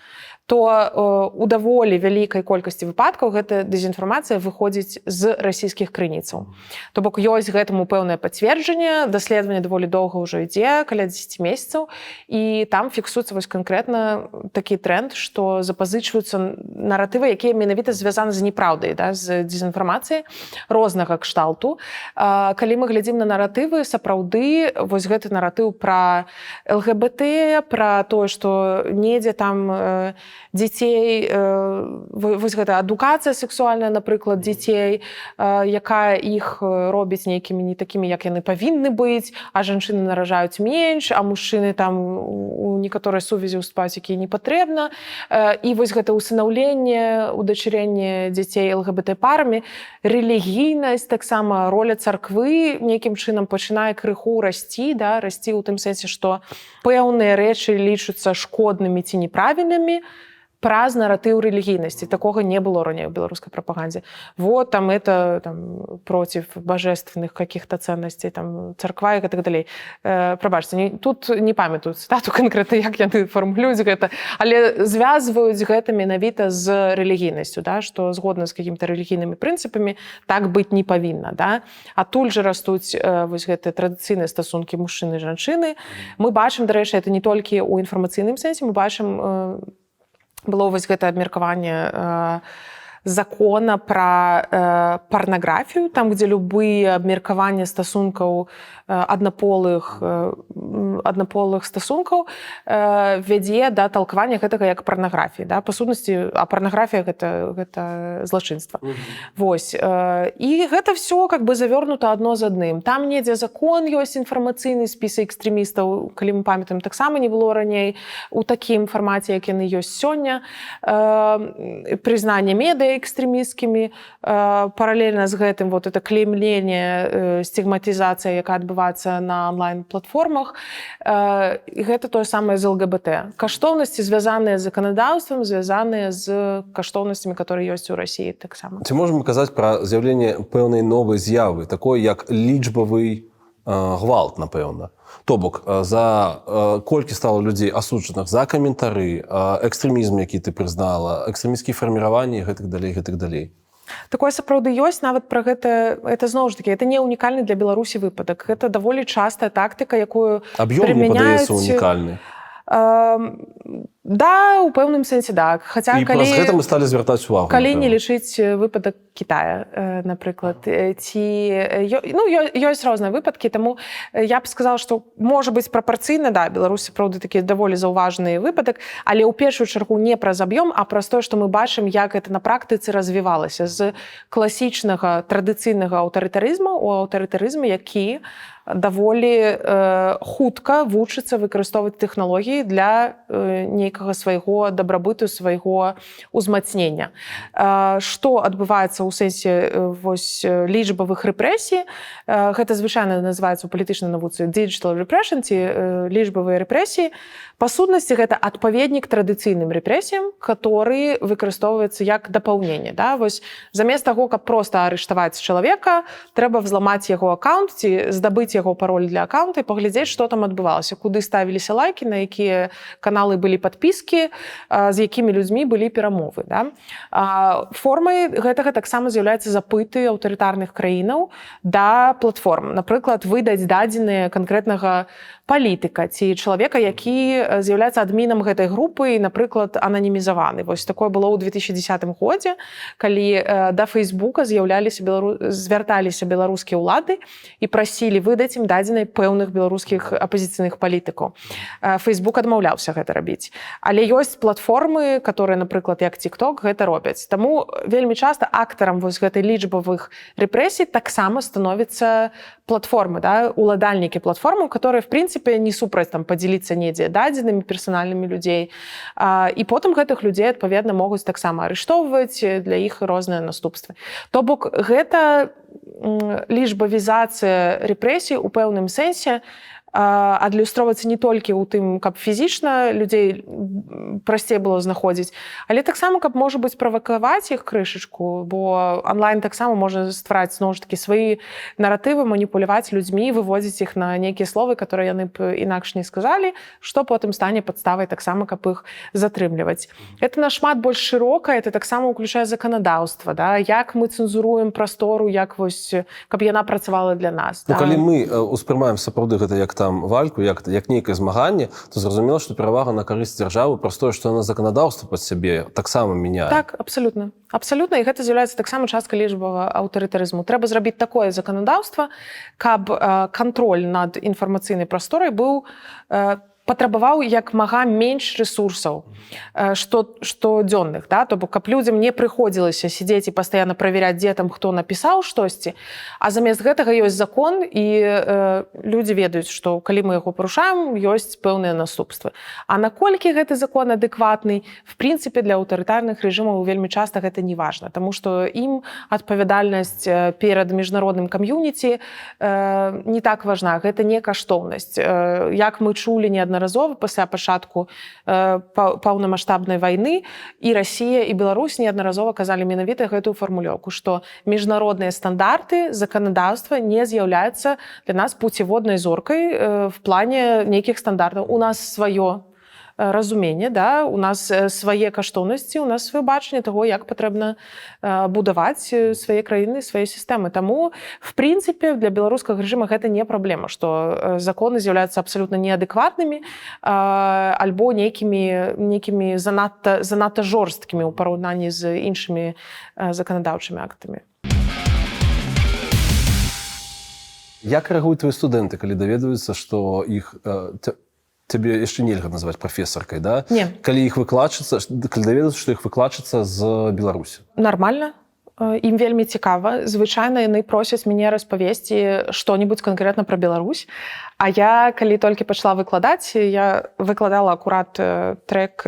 Speaker 2: то у даволі вялікай колькасці выпадкаў гэта дэзінфармацыя выходзіць з расійскіх крыніцаў. То бок ёсць гэтаму пэўнае пацверджанне, даследаванне даволі доўга ўжо ідзе, каля 10 месяцаў, і там фіксуецца вось канкрэтна такі тренд, што запазычваюцца наратывы, якія менавіта звязаны з неправдай, да, з дэзінфармацыяй рознага кшталту. Калі мы глядзім на наратывы, сапраўды вось гэты наратыў пра ЛГБТ, пра тое, што недзе там дзяцей, вось гэта адукацыя сексуальная, напрыклад, дзяцей, якая іх робіць нейкімі не такімі, як яны павінны быць, а жанчыны наражаюць менш, а мужчыны там у некаторай сувязі ўступаюць, якія не патрэбна. І вось гэта усынаўленне, удачырэнне дзяцей ЛГБТ-парамі, рэлігійнасць, таксама роля царквы нейкім чынам пачынае крыху расці, да, расці ў тым сэнсе, што пэўныя рэчы лічацца шкоднымі ці неправільнымі, праз наратыў рэлігійнасці. Такога не было раней у беларускай прапагандзе. Вот там это там, против божественных каких-то ценностей, там, царква и так далей. Прабачце, тут не памятаю цытату канкрэтна, як яны фармулююць гэта, але звязваюць гэта менавіта з рэлігійнасцю, да, што згодна з какімі-то рэлігійнымі прынцыпамі так быць не павінна. Да. Адтуль жа растуць вось гэтыя традыцыйныя стасункі мужчыны і жанчыны. Мы бачым, дарэчы, это не толькі ў інфармацыйным сэнсе, мы бачым было вось гэта абмеркаванне закона пра парнаграфію, там, где любые абмеркаванні стасункаў аднаполых стасункаў вядзе да талкавання гэтага як парнаграфіі. Да? Па сутнасці, а парнаграфія гэта злачынства. Вось. І гэта ўсё как бы завёрнута адно з адным. Там недзе закон ёсць інфармацыйны спіс экстрэмістаў, калі мы памятаем, таксама не было раней у такім фармаце, як яны ёсць сёння. Прызнанне медыа экстрэмісткімі, паралельна з гэтым вот это клеймленне, стигматизацыя, якая адбываецца на онлайн-платформах. І гэта тое самае з ЛГБТ. Каштоўнасці, звязаныя з заканадаўствам, звязаныя з каштоўнасцямі, которые ёсць у Расіі таксама.
Speaker 1: Ці можам казаць пра з'яўленне пэўнай новай з'явы, такой як лічбавы гвалт, напэўна. То бок, за колькі стало людзей асуджаных за каментары, экстрэмізм, які ты прызнала, экстрэмісцкія фарміраванні і гэтак далей.
Speaker 2: Такое сапраўды ёсць, нават пра гэта, это зноў ж такі, это не ўнікальны для Беларусі выпадак. Гэта даволі частая тактыка, якую
Speaker 1: аб'ём мне падаецца унікальны.
Speaker 2: Да, у пэўным сэнсе, да. Хаця,
Speaker 1: і праз гэта мы сталі звяртаць увагу.
Speaker 2: Калі не лічыць выпадак Китая, напрыклад. Ёсць розныя выпадкі, таму я б сказала, што можа быць прапарцыйна, да, Беларусі, правда, такі даволі заўважны выпадак, але ў першую чаргу не праз аб'ём, а праз тое, што мы бачым, як гэта на практыцы развівалася з класічнага традыцыйнага аўтарытарызму ў аўтарытарызм, які даволі хутка вучыцца выкарыстоўваць тэхналогіі для нейкага свайго дабрабыту, свайго ўзмацнення. Што адбываецца ў сэнсе вось лічбавых рэпрэсій? Гэта звычайна называецца ў палітычнай навуцы digital repression, ці лічбавыя рэпрэсіі. Па сутнасці гэта адпаведнік традыцыйным рэпрэсіям, который выкарыстоўваецца як дапаўненне. Да? Вось замест таго, каб проста арыштаваць чалавека, трэба взламаць яго аккаунт ці здабыць яго пароль для аккаунта і паглядзець, што там адбывалася, куды ставіліся лайкі, на якія каналы былі падпіскі, з якімі людзьмі былі перамовы. Да? Формай гэтага таксама з'яўляецца запыты аўтарытарных краінаў да платформ. Напрыклад, выдаць дадзеныя канкрэтнага палітыка ці чалавека, які з'яўляецца адмінам гэтай групы і, напрыклад, ананімізаваны. Вось такое было ў 2010 годзе, калі да Фейсбука звярталіся беларускія ўлады і прасілі выдаць ім дадзеныя пэўных беларускіх апазіцыйных палітыкаў. Фейсбук адмаўляўся гэта рабіць. Але ёсць платформы, которые, напрыклад, як TikTok, гэта робяць. Таму вельмі часта актарам вось гэтай лічбавых рэпрэсій таксама становяцца платформы, да, уладальнікі платформаў, которые, в принципе, не супраць там падзяліцца недзе дадзенымі персанальнымі людзей. І потым гэтых людзей, адпаведна, могуць таксама арыштоўваць, для іх розныя наступствы. То бок, гэта лічбавізацыя рэпрэсій у пэўным сэнсе адлюстроўвацца не толькі ў тым, каб фізічна людзей прасцей было знаходзіць, але таксама, каб, можа быць, правакаваць іх крышачку, бо онлайн таксама можа ствараць, зноў ж такі, свае наратывы, маніпуляваць людзьмі, выводзіць іх на нейкія словы, которые яны б інакш не сказалі, што потым стане падставай таксама, каб іх затрымліваць. Это нашмат больш шырока, это таксама ўключае заканадаўства, да? Як мы цэнзуруем прастору, як вось, каб яна працавала для нас.
Speaker 1: Ну, калі мы успрымаем сапраўды гэта як там вальку, як нейкае змаганне, то зразумела, што перавага на карысць дзяржавы праз тое, што яна заканадаўства пад сябе таксама мяняе.
Speaker 2: Так, абсалютна. Абсалютна, і гэта з'яўляецца таксама часткай лічбавага аўтарытарызму. Трэба зрабіць такое заканадаўства, каб кантроль над інфармацыйнай прасторай быў патрабаваў як мага менш рэсурсаў штодзённых, да? То бок, каб людзям не прыходзілася сядзець і пастаянна правяраць, дзе там хто напісаў штосьці, а замест гэтага ёсць закон, і людзі ведаюць, што калі мы яго парушаем, ёсць пэўныя наступствы. А наколькі гэты закон адэкватны, в прынцыпе, для аўтарытарных рэжымаў вельмі часта гэта не важна, таму што ім адпавядальнасць перад міжнародным кам'юніці не так важна, гэта не каштоўнасць. Як мы чулі неадназначна неаднаразова пасля пачатку паўнамаштабнай вайны, і Расія і Беларусь неаднаразова казалі менавіта гэтую фармулёўку, што міжнародныя стандарты заканадаўства не з'яўляюцца для нас пуцеводнай зоркай в плане нейкіх стандартаў. У нас сваё разуменне, да? У нас свае каштоўнасці, у нас сваё бачанне таго, як патрэбна будаваць свае краіны, свае сістэмы. Таму, в прынцыпе, для беларускага рэжыма гэта не праблема, што законы з'яўляюцца абсалютна неадэкватнымі альбо нейкімі занадта жорсткімі ў параўнанні з іншымі заканадаўчымі актамі.
Speaker 1: Як рэагуюць твои студэнты, калі даведваюцца, што іх тебе яшчэ нельга назваць прафесаркай, да?
Speaker 2: Не.
Speaker 1: Калі даведаюцца, што іх выкладчыца з Беларусі?
Speaker 2: Нармальна. Ім вельмі цікава. Звычайна яны просяць мяне распавесці што-небудзь канкрэтна пра Беларусь. А я, калі толькі пачала выкладаць, я выкладала акурат трэк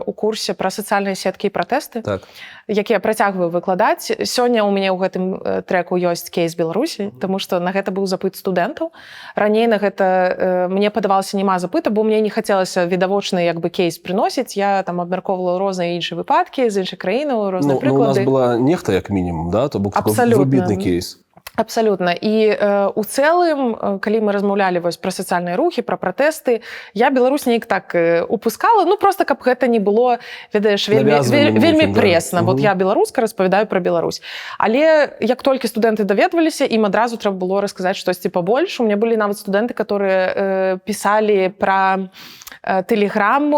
Speaker 2: у курсе пра сацыяльныя сеткі і пратэсты,
Speaker 1: Так.
Speaker 2: які я працягваю выкладаць. Сёння ў мяне ў гэтым трэку ёсць кейс Беларусі, таму што на гэта быў запыт студэнтаў. Раней на гэта мне падавалася няма запыта, бо мне не хацелася відавочны кейс прыносіць. Я там абмяркоўвала розныя іншыя выпадкі з іншых краінаў, розныя прыклады.
Speaker 1: У нас была нехта як мінімум, да? То бок такой выбітны кейс.
Speaker 2: Абсалютна. І у цэлым, калі мы размаўлялі пра сацыяльныя рухі, пра пратэсты, я Беларусь неяк так упускала, проста каб гэта не было, ведаеш, вельмі пресна. Вот я беларуска распавядаю пра Беларусь. Але як толькі студэнты даведваліся, ім адразу трэба было расказаць штосьці пабольш. У меня былі нават студэнты, которые пісалі пра Тэлеграм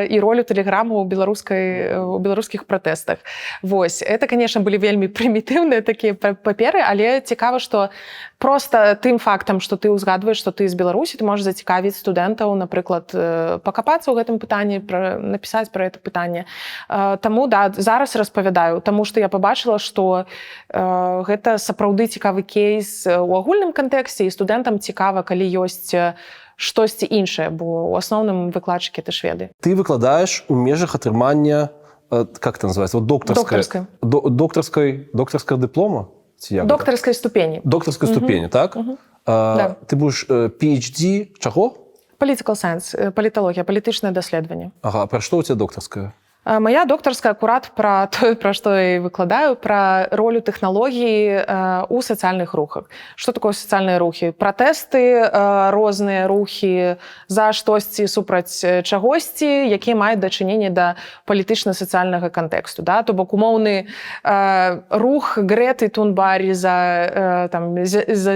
Speaker 2: і ролю Тэлеграму ў беларускіх пратэстах. Вось. Это, конечно, былі вельмі прымітыўныя такія паперы, але цікава, што проста тым фактам, што ты ўзгадваеш, што ты з Беларусі, ты можаш зацікавіць студэнтаў, напрыклад, пакапацца ў гэтым пытанні, напісаць пра гэта пытанне. Таму, да, зараз распавядаю, таму што я пабачыла, што гэта сапраўды цікавы кейс у агульным кантэксце, і студэнтам цікава, калі ёсць штосьці іншае, бо ў асноўным выкладчыкі это шведы.
Speaker 1: Ты выкладаеш у межах атрымання, как это называется, докторская диплома?
Speaker 2: Докторской ступені.
Speaker 1: Докторской ступені, так?
Speaker 2: Да.
Speaker 1: Ты будеш PhD чаго?
Speaker 2: Political science, паліталогія, палітычнае даследаванне.
Speaker 1: Ага, пра што у тебя докторская?
Speaker 2: Моя докторская акурат пра тое, пра што я выкладаю, пра ролю тэхналогіі ў сацыяльных рухах. Што такое сацыяльныя рухі? Пратэсты, розныя рухі за штосьці супраць чагосьці, якія маюць дачыненне да палітычна-сацыяльнага кантэксту. Да? То бок умоўны рух Грэты Тунбері за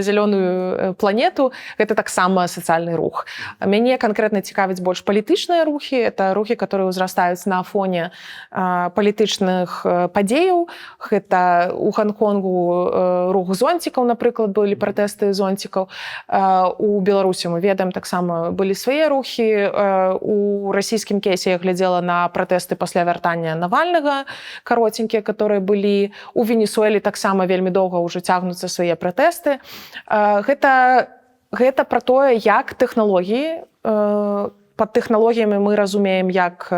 Speaker 2: зялёную планету — гэта таксама сацыяльны рух. Мяне канкрэтна цікавяць больш палітычныя рухі. Это рухі, которые ўзрастаюць на фоне палітычных падзеяў. Гэта у Гонконгу рух зонцікаў, напрыклад, былі пратэсты зонцікаў. У Беларусі мы ведаем, таксама былі свае рухі. У расійскім кейсе я глядзела на пратэсты пасля вяртання Навальнага, каротенькія, которые былі. У Венесуэлі таксама вельмі доўга ўжо цягнуцца свае пратэсты. Гэта пра тое, як тэхналогіі, пад тэхналогіямі мы разумеем як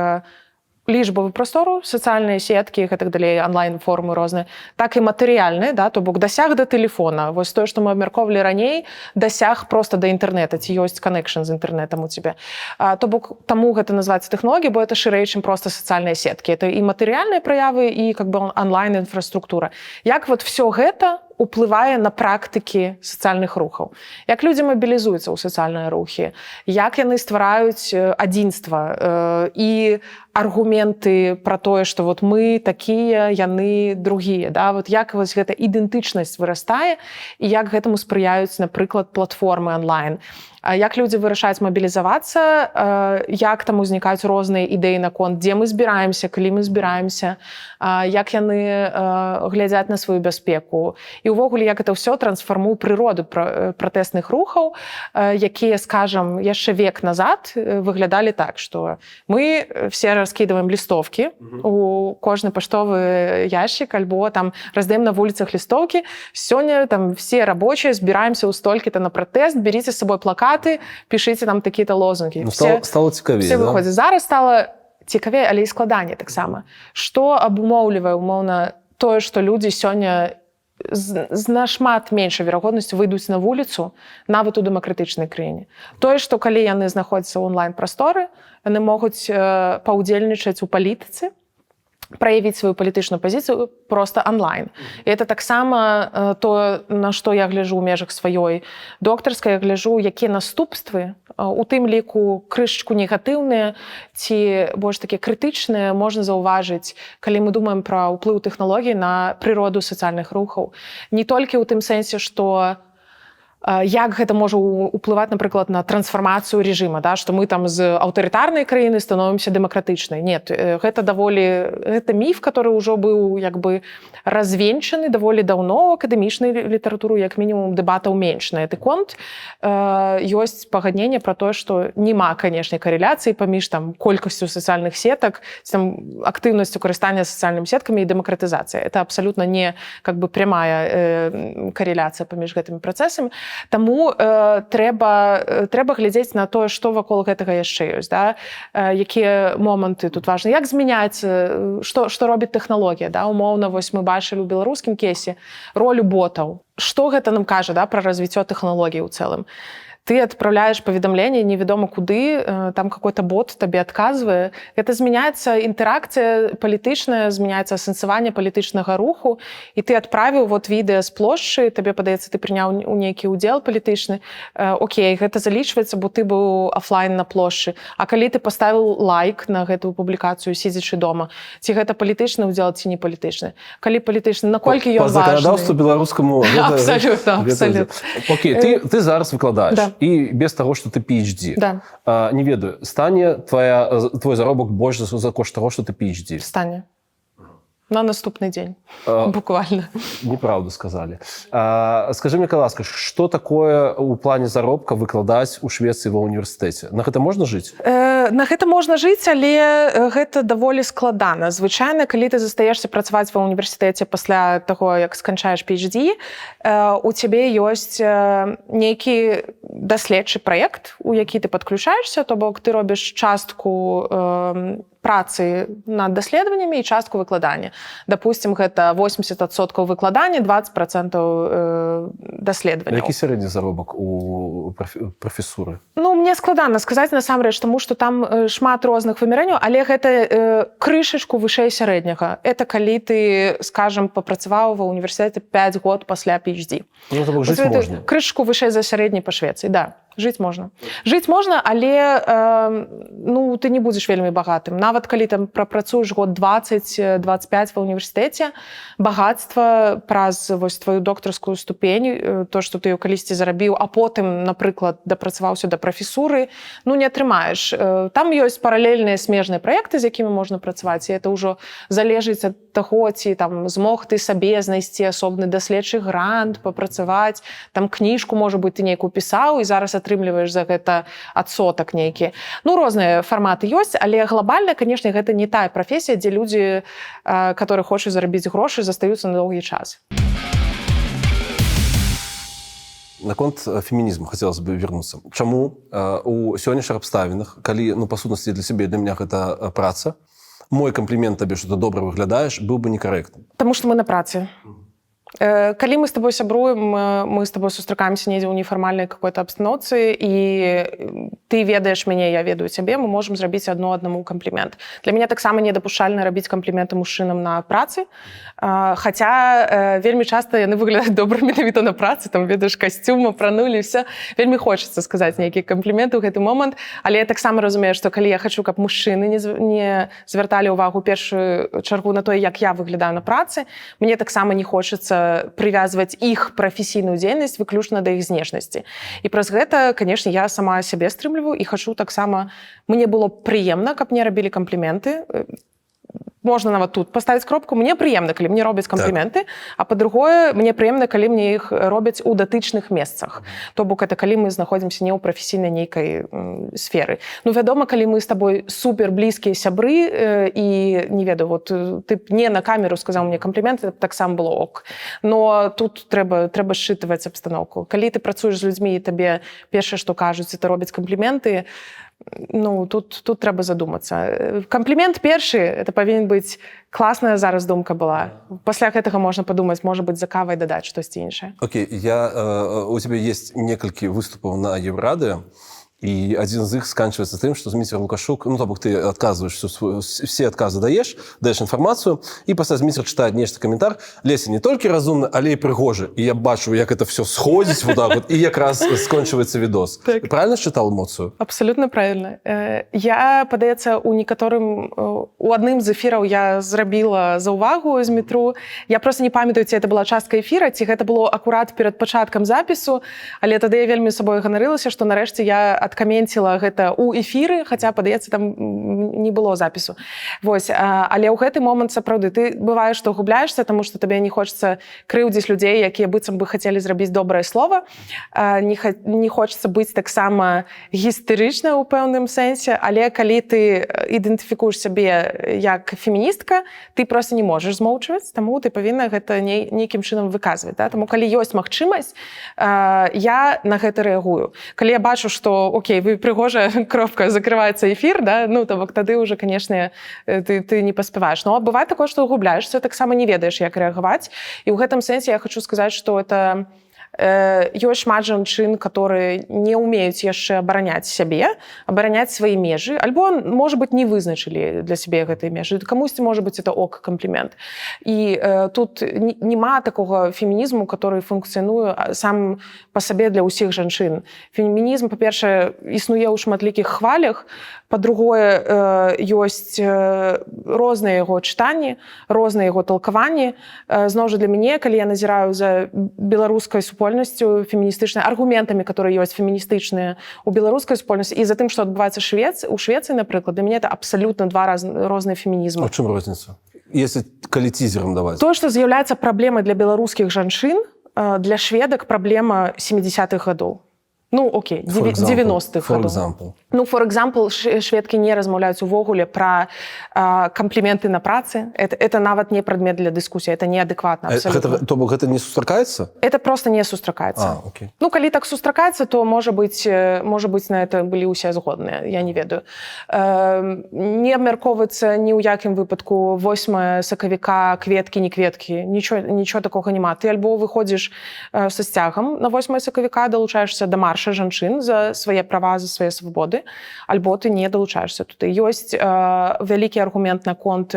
Speaker 2: лічбавую прастору, сацыяльныя сеткі і так далей, онлайн-формы розныя, так і матэрыяльныя, да, то бок дасяг да тэлефона. Вось тое, што мы абмяркоўвалі раней, дасяг проста да інтэрнэта, ці ёсць канекшн з інтэрнэтам у цябе. То бок таму гэта называецца тэхналогія, бо это шырэй, чым проста сацыяльныя сеткі. Это і матэрыяльныя праявы, і онлайн-інфраструктура. Як вот всё гэта уплывае на практыкі сацыяльных рухаў. Як людзі мабілізуюцца ў сацыяльныя рухі, як яны ствараюць адзінства і аргументы пра тое, што вот мы такія, яны другія. Да? Вот як вось гэта ідэнтычнасць вырастае і як гэтаму спрыяюць, напрыклад, платформы онлайн. Як людзі вырашаюць мабілізавацца, як там узнікаюць розныя ідэі наконт, дзе мы збіраемся, калі мы збіраемся, як яны глядзяць на сваю бяспеку. І ўвогуле, як это ўсё трансфармуе прыроду пратэсных рухаў, якія, скажам, яшчэ век назад выглядалі так, што мы все раскидываем листовки у кожны паштовы ящик, альбо там раздаем на вуліцах листовки. Сёння там все рабочие збіраемся ў столькі-то на пратэст, берите з собой плакаты, пішыце там такія-то лозунгі.
Speaker 1: Стало цікавей,
Speaker 2: все выходзяць. Зараз стала цікавей, але і складаней таксама. Што абумоўлівае, умоўна, тое, што людзі сёння з нашмат меншай верагоднасцю выйдуць на вуліцу нават у дэмакратычнай краіне. Тое, што калі яны знаходзяцца ў онлайн-прасторы, яны могуць паўдзельнічаць у палітыцы, праявіць сваю палітычную пазіцыю проста онлайн. І это таксама то, на што я гляджу ў межах сваёй доктарскай, я гляджу, якія наступствы, у тым ліку крышачку негатыўныя ці больш такія крытычныя можна заўважыць, калі мы думаем пра ўплыў тэхналогій на прыроду сацыяльных рухаў. Не толькі ў тым сэнсе, што як гэта можа ўплываць, напрыклад, на трансфармацыю рэжыма, да? Што мы там з аўтарытарнай краіны становімся дэмакратычнай. Нет, гэта міф, который ўжо быў як бы развенчаны даволі даўно ў акадэмічнай літаратуры, як мінімум дэбатаў менш на гэты конт. Ёсць пагадненне пра тое, што няма, канешне, карэляцыі паміж там колькасцю сацыяльных сетак, там актыўнасцю карыстання сацыяльнымі сеткамі і дэмакратызацыя. Это абсалютна не как бы прямая карэляцыя паміж гэтымі працэсамі. Таму трэба глядзець на тое, што вакол гэтага яшчэ ёсць, да? Якія моманты тут важны, як змяняецца, што робіць тэхналогія, да? Умоўна, вось мы бачылі ў беларускім кейсе ролю ботаў. Што гэта нам кажа, да, пра развіццё тэхналогій у цэлым? Ты адпраўляеш паведамленне невядома куды, там какой-то бот табе адказвае. Гэта змяняецца інтэракцыя палітычная, змяняецца асэнсаванне палітычнага руху, і ты адправіў вот відэа з плошчы, табе падаецца, ты прыняў у нейкі ўдзел палітычны. Окей, гэта залічваецца, бо ты быў офлайн на плошчы. А калі ты паставіў лайк на гэтую публікацыю, сидзячы дома, ці гэта палітычны ўдзел, ці не палітычны? Калі палітычны, наколькі ён важны?
Speaker 1: По заканадаўству беларускаму.
Speaker 2: Абсолютно.
Speaker 1: Окей, ты зараз выкладаеш. Да. І без таго, што ты PhD.
Speaker 2: Да.
Speaker 1: Не ведаю, стане твой заробак больш за кошт таго, што ты PhD?
Speaker 2: Стане. На наступны дзень, буквально.
Speaker 1: Неправду сказали. Скажи мне, ласка, што такое ў плане заробка выкладаць у Швецыі ва універсітэце? На гэта можна жыць?
Speaker 2: На гэта можна жыць, але гэта даволі складана. Звычайна, калі ты застаешся працаваць ва універсітэце пасля таго, як сканчаеш PhD, у цябе ёсць нейкі даследчы праект, у які ты падключаешся, то бок ты робіш частку працы над даследаваннямі і частку выкладання. Допустим, гэта 80% выкладання, 20% даследавання.
Speaker 1: Які сярэдні заробак у прафесуры?
Speaker 2: Ну, мне складана сказаць насамрэч, таму што там шмат розных вымярэнняў, але гэта крышачку вышэй сярэдняга. Это калі ты, скажам, папрацаваў ва універсітэце 5 год пасля PhD.
Speaker 1: Ну, то бок жыць можна.
Speaker 2: Крышачку вышэй за сярэдні па Швецыі, да. Жыць можна. Жыць можна, але ну, ты не будзеш вельмі багатым. Нават калі там прапрацуеш год 20-25 ва універсітэце, багатства праз вось твою доктарскую ступень, то, што ты калісьці зарабіў, а потым, напрыклад, дапрацаваўся да прафесуры, ну, не атрымаеш. Там ёсць паралельныя смежныя праекты, з якімі можна працаваць, і это ўжо залежыць ад таго, ці там змог ты сабе знайсці асобны даследчы грант, папрацаваць, там кніжку, можа быць, ты нейкую пісаў, і зараз атрымліваеш за гэта адсотак нейкі. Ну, розныя фарматы ёсць, але глобальна, конечно, гэта не тая прафесія, дзе людзі, которые хочуць зарабіць грошы, застаюцца на доўгі час.
Speaker 1: Наконт фемінізму хацелось бы вернуцца. Чаму у сённяшніх абставінах, калі, ну, па сутнасці для сябе, для меня гэта праца, мой комплімент табе, што ты добра выглядаеш, быў бы некарэктным?
Speaker 2: Таму што мы на працы. Калі мы з табой сябруем, мы з табой сустракаемся недзе ў нефармальнай какой-то абстаноўцы, і ты ведаеш мяне, я ведаю цябе, мы можам зрабіць аднаму камплімент. Для мяне таксама недапушчальна рабіць кампліменты мужчынам на працы, хаця вельмі часта яны выглядаюць добра менавіта на працы, там, ведаеш, касцюм апранулі, все. Вельмі хочацца сказаць нейкі камплімент у гэты момант, але я таксама разумею, што калі я хачу, каб мужчыны не звярталі ўвагу ў першую чаргу на тое, як я выглядаю на працы, мне таксама не хочацца прывязваць іх прафесійную дзейнасць выключна да іх знешнасці. І праз гэта, канешне, я сама сябе стрымліваю і хачу таксама, мне было прыемна, каб мне рабілі кампліменты. Можна нават тут паставіць кропку. Мне прыемна, калі мне робяць кампліменты, а па-другое, мне прыемна, калі мне іх робяць у датычных месцах. То бок это калі мы знаходзімся не ў прафесійнай нейкай сферы. Ну, вядома, калі мы з табой супер блізкія сябры і, не ведаю, вот ты не на камеру сказаў мне камплімент, это таксама было ок. Но тут трэба счытываць абстаноўку. Калі ты працуеш з людзьмі і табе першае, што кажуць, это робяць кампліменты, Ну, тут трэба задумацца. Камплімент першы, это павінен быць класная зараз думка была. Пасля гэтага можна падумаць, можа быць, за кавай дадаць штосьці іншае.
Speaker 1: Окей, у тебя есть некалькі выступаў на Еврадио, и один из них сканчивается тем, что Дмитрий Лукашук, ну, то бок ты отказываешь, все отказы даешь информацию, и после Дмитрий читает нечто комментар. Леся не только разумна, але и пригожа. И я бачу, як это все сходить вот так вот, и как раз скончивается видос.
Speaker 2: Так.
Speaker 1: Правильно считал эмоцию?
Speaker 2: Абсолютно правильно. Я, падаецца, у адным з эфіраў я зрабіла заўвагу з метру. Я просто не памятаю, ці это была частка эфіра, ці гэта было акурат перад пачаткам запісу, але тады я вельмі сабой ганарылася, што нарэшце я адкаменціла гэта ў эфіры, хаця, падаецца, там не было запісу. Вось. Але ў гэты момант, сапраўды, ты бывае, што губляешься, таму што табе не хочацца крыўдзіць людзей, якія быццам бы хацелі зрабіць добрае слова. Не хочацца быць таксама гістэрычна ў пэўным сэнсе, але калі ты ідэнтыфікуеш сябе як феміністка, ты проста не можаш змоўчваць, таму ты павінна гэта нейкім чынам выказваць. Да? Таму калі ёсць магчымасць, я на гэта рэагую. Калі я бачу, што окей, вы прыгожая кропка, закрываецца эфір, да? Ну, то бок тады ўжо, канешне, ты не паспяваеш. Но бывае такое, што губляешься, таксама не ведаеш, як рэагаваць. І ў гэтым сэнсе я хочу сказаць, што это ёсць шмат жанчын, которые не умеюць яшчэ абараняць сябе, абараняць свае межы, альбо, можа быць, не вызначылі для сябе гэтыя межы. Камусьці, можа быць, это комплімент. І тут няма такога фемінізму, который функцыянуе сам па сабе для ўсіх жанчын. Фемінізм, па-першае, існуе ў шматлікіх хвалях, па-другое, ёсць розныя яго чытанні, розныя яго талкаванні. Зноў жа, для мяне, калі я назіраю за беларускай супольнасцю феміністычнай, аргументамі, которые ёсць феміністычныя ў беларускай супольнасці, і за тым, што адбываецца у Швецыі, напрыклад, для мяне это абсалютна два розныя фемінізмы.
Speaker 1: А ў чым розніца? Если калі цізерам даваць.
Speaker 2: Тое, што з'яўляецца праблемай для беларускіх жанчын, для шведак праблема 70-х гадоў. Ну, окей, 90-х гадоў. Ну, for example, шведкі не размаўляюць увогуле пра кампліменты на працы. Это нават не прадмет для дыскусіі, это неадэкватна.
Speaker 1: То бок гэта не сустракаецца?
Speaker 2: Это просто не сустракаецца.
Speaker 1: Окей.
Speaker 2: Ну, калі так сустракаецца, то, можа быць, на это былі ўсе згодныя, я не ведаю. Не абмяркоўваецца ні ў якім выпадку 8 сакавіка, кветкі, не кветкі. Нічого такога няма. Ты альбо выходзіш са сцягам на 8 сакавіка, далучаешся да марша жанчын за свае права, за свае свабоды, альбо ты не далучаешься туды. Ёсць вялікі аргумент наконт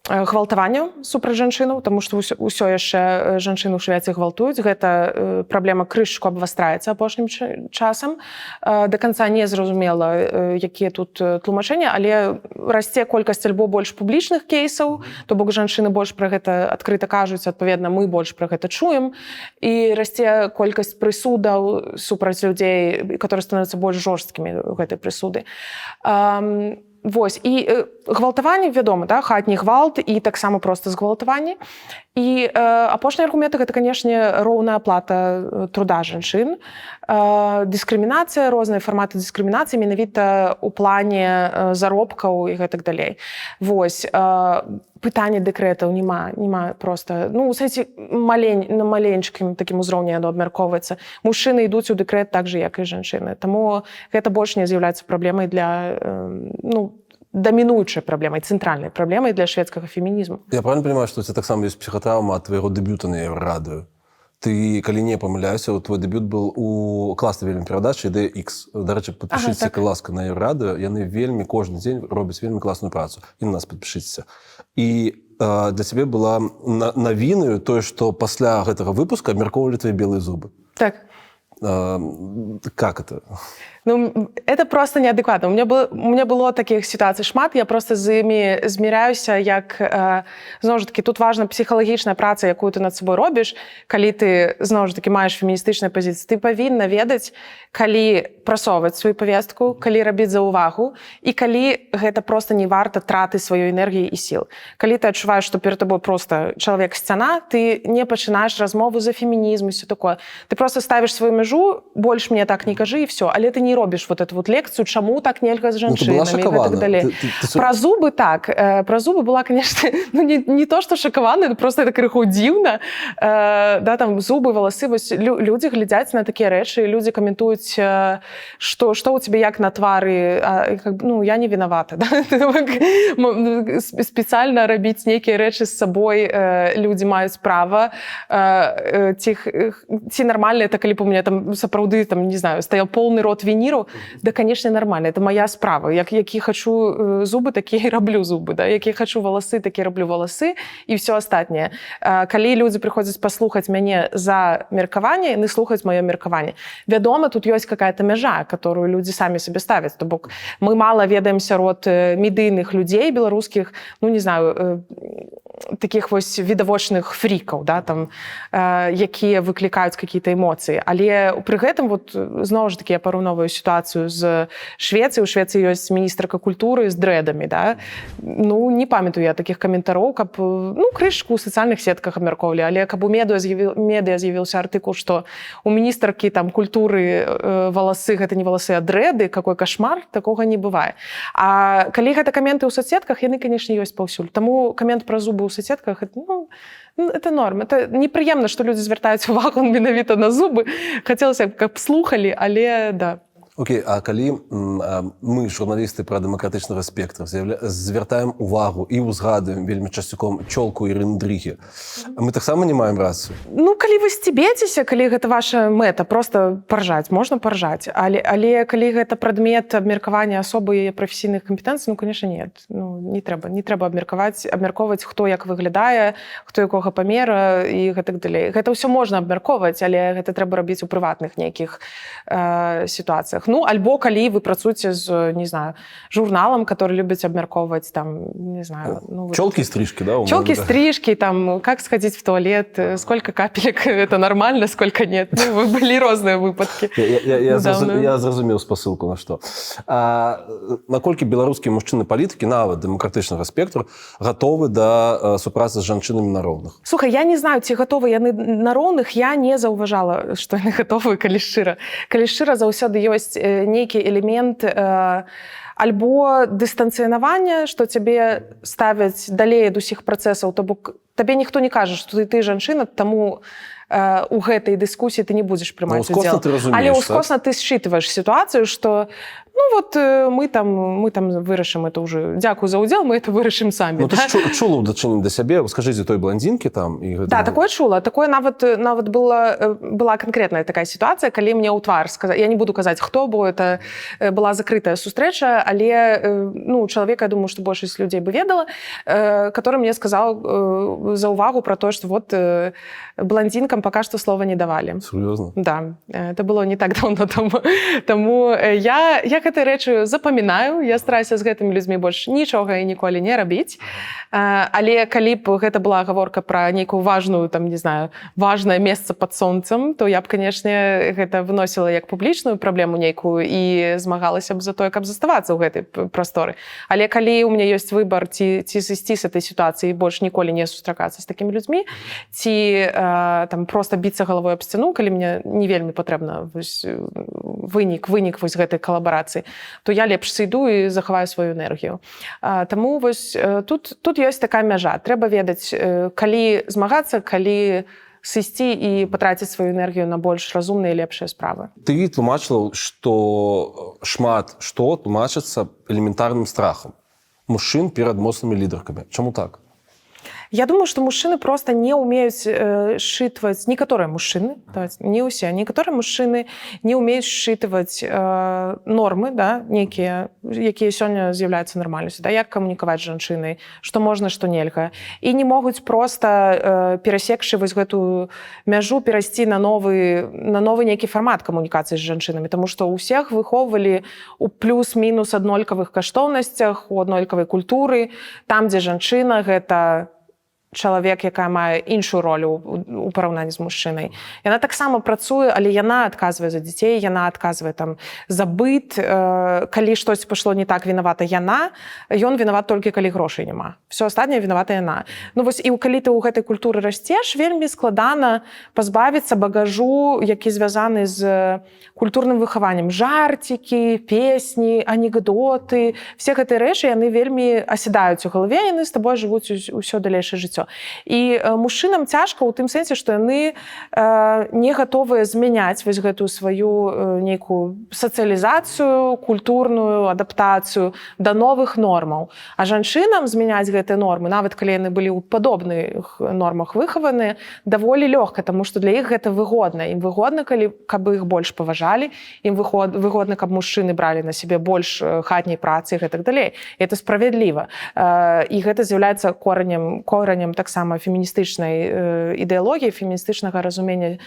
Speaker 2: гвалтавання супраць жанчынаў, таму што ўсё яшчэ жанчыны ў Швецыі гвалтуюць. Гэта праблема крышку абвастраецца апошнім часам. Да канца не зразумела, якія тут тлумачэнні, але расце колькасць альбо больш публічных кейсаў, то бок жанчыны больш пра гэта адкрыта кажуць, адпаведна, мы больш пра гэта чуем, і расце колькасць прысудаў супраць людзей, которые становяцца больш жорсткімі ў гэтай прысуды. Вось. І гвалтаванне, вядома, да? Хатні гвалт і таксама проста згвалтаванне. І апошнія аргументы – гэта, канешне, роўная аплата труда жанчын, дыскрымінацыя, розныя фарматы дыскрымінацыі, менавіта ў плане заробкаў і гэтак далей. Вось. Пытанне дэкрэтаў няма проста. Ну, у сэнсе на маленькім такім узроўні яно абмяркоўваецца. Мужчыны ідуць у дэкрэт так же, як і жанчыны. Таму гэта больш не з'яўляецца праблемай для, доминующей проблемой, центральной проблемой для шведского феминизма.
Speaker 1: Я правильно понимаю, что у тебя так само есть психотравма от твоего дебюта на Еврадио? Ты, калі не памыляюся, твой дебют был у класнай вельмі перадачы «Ідея X». Дарэчы, падпішыцеся, калі ласка, на Еврадио. Яны вельмі кожны дзень робяць вельмі класную працу. І на нас падпішыцеся. І для цябе была навінаю тое, што пасля гэтага выпуска абмяркоўвалі твои белыя зубы.
Speaker 2: Так.
Speaker 1: Как это?
Speaker 2: Ну, это просто неадекватно. У меня было таких ситуаций шмат, я просто з імі зміряюся, як, зноў ж таки, тут важна псіхалагічная праца, якую ты над собой робіш, калі ты, зноў ж таки, маеш феміністычную пазіцыю. Ты павінна ведаць, калі прасоўваць сваю павестку, калі рабіць заўвагу, і калі гэта просто не варта траты сваёй энергіі і сіл. Калі ты адчуваеш, што перад тобой просто чалавек-сцяна, ты не пачынаеш размову за фемінізм і все такое. Ты просто ставіш сваю мяжу кажу, больш мне так не кажы, і все. Але ты не робіш вот эту вот лекцыю, чаму так нельга з жанчынамі і гэтак далей. Пра зубы так. Пра зубы была, конечно, ну, не то, што шакавана, просто это крыху дзіўна. Да, там зубы, валасы, вось людзі глядзяць на такія рэчы, людзі каментуюць, што у цябе як на твары, ну, я не вінавата. Да? Спецыяльна рабіць нейкія рэчы з сабой людзі маюць права. Ці нармальна это, калі б у меня там сапраўды, там, не знаю, стаяў полны рот вініру, да, конечно, нормально, это моя справа. Які хачу зубы, такія і раблю зубы, да? Які хачу валасы, такі раблю валасы і все астатняе. Калі людзі прыходзяць паслухаць мяне за меркаванне, яны слухаюць маё меркаванне. Вядома, тут ёсць какая-то мяжа, которую людзі самі сабе ставяць. То бок мы мала ведаем сярод медыйных людзей беларускіх, ну, не знаю, таких вось відавочных фрікаў, да, там, якія выклікаюць какие-то эмоцыі. Але пры гэтым, вот, зноў ж таки, я параўноўваю сітуацыю з Швецыяй. У Швецыі ёсць міністрка культуры з дрэдамі, да. Ну, не памятаю я такіх каментароў, каб, ну, крышку ў сацыяльных сетках абмяркоўвалі, але каб у медыа з'явіўся артыкул, што у міністркі там культуры валасы, гэта не валасы, а дрэды, какой кошмар, такога не бывае. А калі гэта каменты ў соцсетках, яны, канешне, ёсць паўсюль. Таму камент пра зубы ў соцсетках, ну, это норм. Это непрыемна, што людзі звяртаюць увагу менавіта на зубы. Хацелася б, каб слухалі, але да.
Speaker 1: Окей, а калі мы, журналісты прадэмакратычнага спектра, звяртаем увагу і ўзгадуем вельмі часцяком чолку Ірыны Дрыгі, мы таксама не маем рацыю?
Speaker 2: Ну, калі вы сцебецеся, калі гэта ваша мэта, просто паржаць, можна паржаць. Але калі гэта прадмет абмеркавання асобы і прафесійных кампетэнцый, ну, конечно, нет. Ну, не трэба абмяркоўваць, хто як выглядае, хто якога памера і гэтак далей. Гэта ўсё можна абмяркоўваць, але гэта трэба рабіць у прыватных нейкіх сітуацыях. Ну, альбо калі вы працуеце з, не знаю, журналам, который любіць абмяркоўваць, там, не знаю... Ну,
Speaker 1: Чёлкі-стрижки, да?
Speaker 2: Чёлкі-стрижки, там, как сходить в туалет, сколько капелек, это нормально, сколько нет. Ну, были розныя выпадкі.
Speaker 1: Я зразумеў спасылку на што. Наколькі беларускія мужчыны-палітыкі, нават дэмакратычнага спектру, гатовы да супрацы з жанчынамі на роўных?
Speaker 2: Слухай, я не знаю, ці гатовы яны на роўных, я не заўважала, што яны гатовы, калі шчыра. Калі шчыра, заўсёды ёсць нейкі элемент альбо дыстанцыянавання, што цябе ставяць далей ад усіх працэсаў, то бок табе ніхто не кажа, што ты жанчына, таму у гэтай дыскусіі ты не будзеш прымаць удзел. Але ўскосна ты считываеш сітуацыю, што ну вот мы там вырашым это уже. Дзякую за ўдзел, мы это вырашым самі.
Speaker 1: Ну, ты чула ў дачыненні да сябе, скажыце той блондзінкі там і гэта.
Speaker 2: Да, такое чула. Такое нават была канкрэтная такая сітуацыя, калі мне ў твар сказаць, я не буду казаць, хто, бо это была закрытая сустрэча, але ну, чалавека, я думаю, што большасць людзей бы ведала, который мне сказаў за ўвагу пра тое, што вот блондзінкам пока што слова не давалі.
Speaker 1: Сур'ёзна?
Speaker 2: Да, это было не так даўно таму я гэтыя рэчы запамінаю, я стараюся з гэтымі людзьмі больш нічога і ніколі не рабіць. Але калі б гэта была гаворка пра нейкую важную, там, не знаю, важнае месца пад сонцам, то я б, канешне, гэта выносіла як публічную праблему нейкую і змагалася б за тое, каб заставацца ў гэтай прасторы. Але калі ў мяне ёсць выбар ці сысці з этой сітуацыі і больш ніколі не сустракацца з такімі людзьмі, ці там проста біцца галавой аб сцяну, калі мне не вельмі патрэбна вынік вось гэтай калабарацыі, то я лепш сыйду і захаваю сваю энергію. Таму вось тут ёсць такая мяжа. Трэба ведаць, калі змагацца, калі сысці і патраціць сваю энергію на больш разумныя і лепшыя справы.
Speaker 1: Ты тлумачыла, што шмат што тлумачыцца элементарным страхам мужчын перад моцнымі лідаркамі. Чаму так?
Speaker 2: Я думаю, што мужчыны проста не ўмеюць считваць, некаторыя мужчыны, не ўсе, некаторыя мужчыны не ўмеюць считваць нормы, да, нейкія, якія сёння з'яўляюцца нармальнасцю, да, як камунікаваць з жанчынай, што можна, што нельга. І не могуць проста, перасекшы вось гэтую мяжу, перайсці на новы нейкі фармат камунікацыі з жанчынамі, таму што ўсіх выхоўвалі у плюс-мінус аднолькавых каштоўнасцях, у аднолькавай культуры, там, дзе жанчына, гэта чалавек, якая мае іншую ролю у параўнанні з мужчынай. Яна таксама працуе, але яна адказвае за дзяцей, яна адказвае там за быт. Калі штось пайшло не так, вінавата яна, ён вінават толькі калі грошай няма. Всё астатняе вінавата яна. Ну вось і калі ты ў гэтай культуры расцеш, вельмі складана пазбавіцца багажу, які звязаны з культурным выхаваннем. Жарцікі, песні, анекдоты, все гэтыя рэчы, яны вельмі асядаюць у галаве, яны з табой жывуць усё далейшае жыццё. І мужчынам цяжка ў тым сэнсе, што яны не гатовыя змяняць вось гэтую сваю нейкую сацыялізацыю, культурную адаптацыю да новых нормаў. А жанчынам змяняць гэтыя нормы, нават калі яны былі ў падобных нормах выхаваны, даволі лёгка, таму што для іх гэта выгодна. Ім выгодна, каб іх больш паважалі, ім выгодна, каб мужчыны бралі на сябе больш хатняй працы і гэтак далей. І это справядліва. І гэта з'яўляецца коранем таксама феміністычнай ідэалогіі, феміністычнага разумення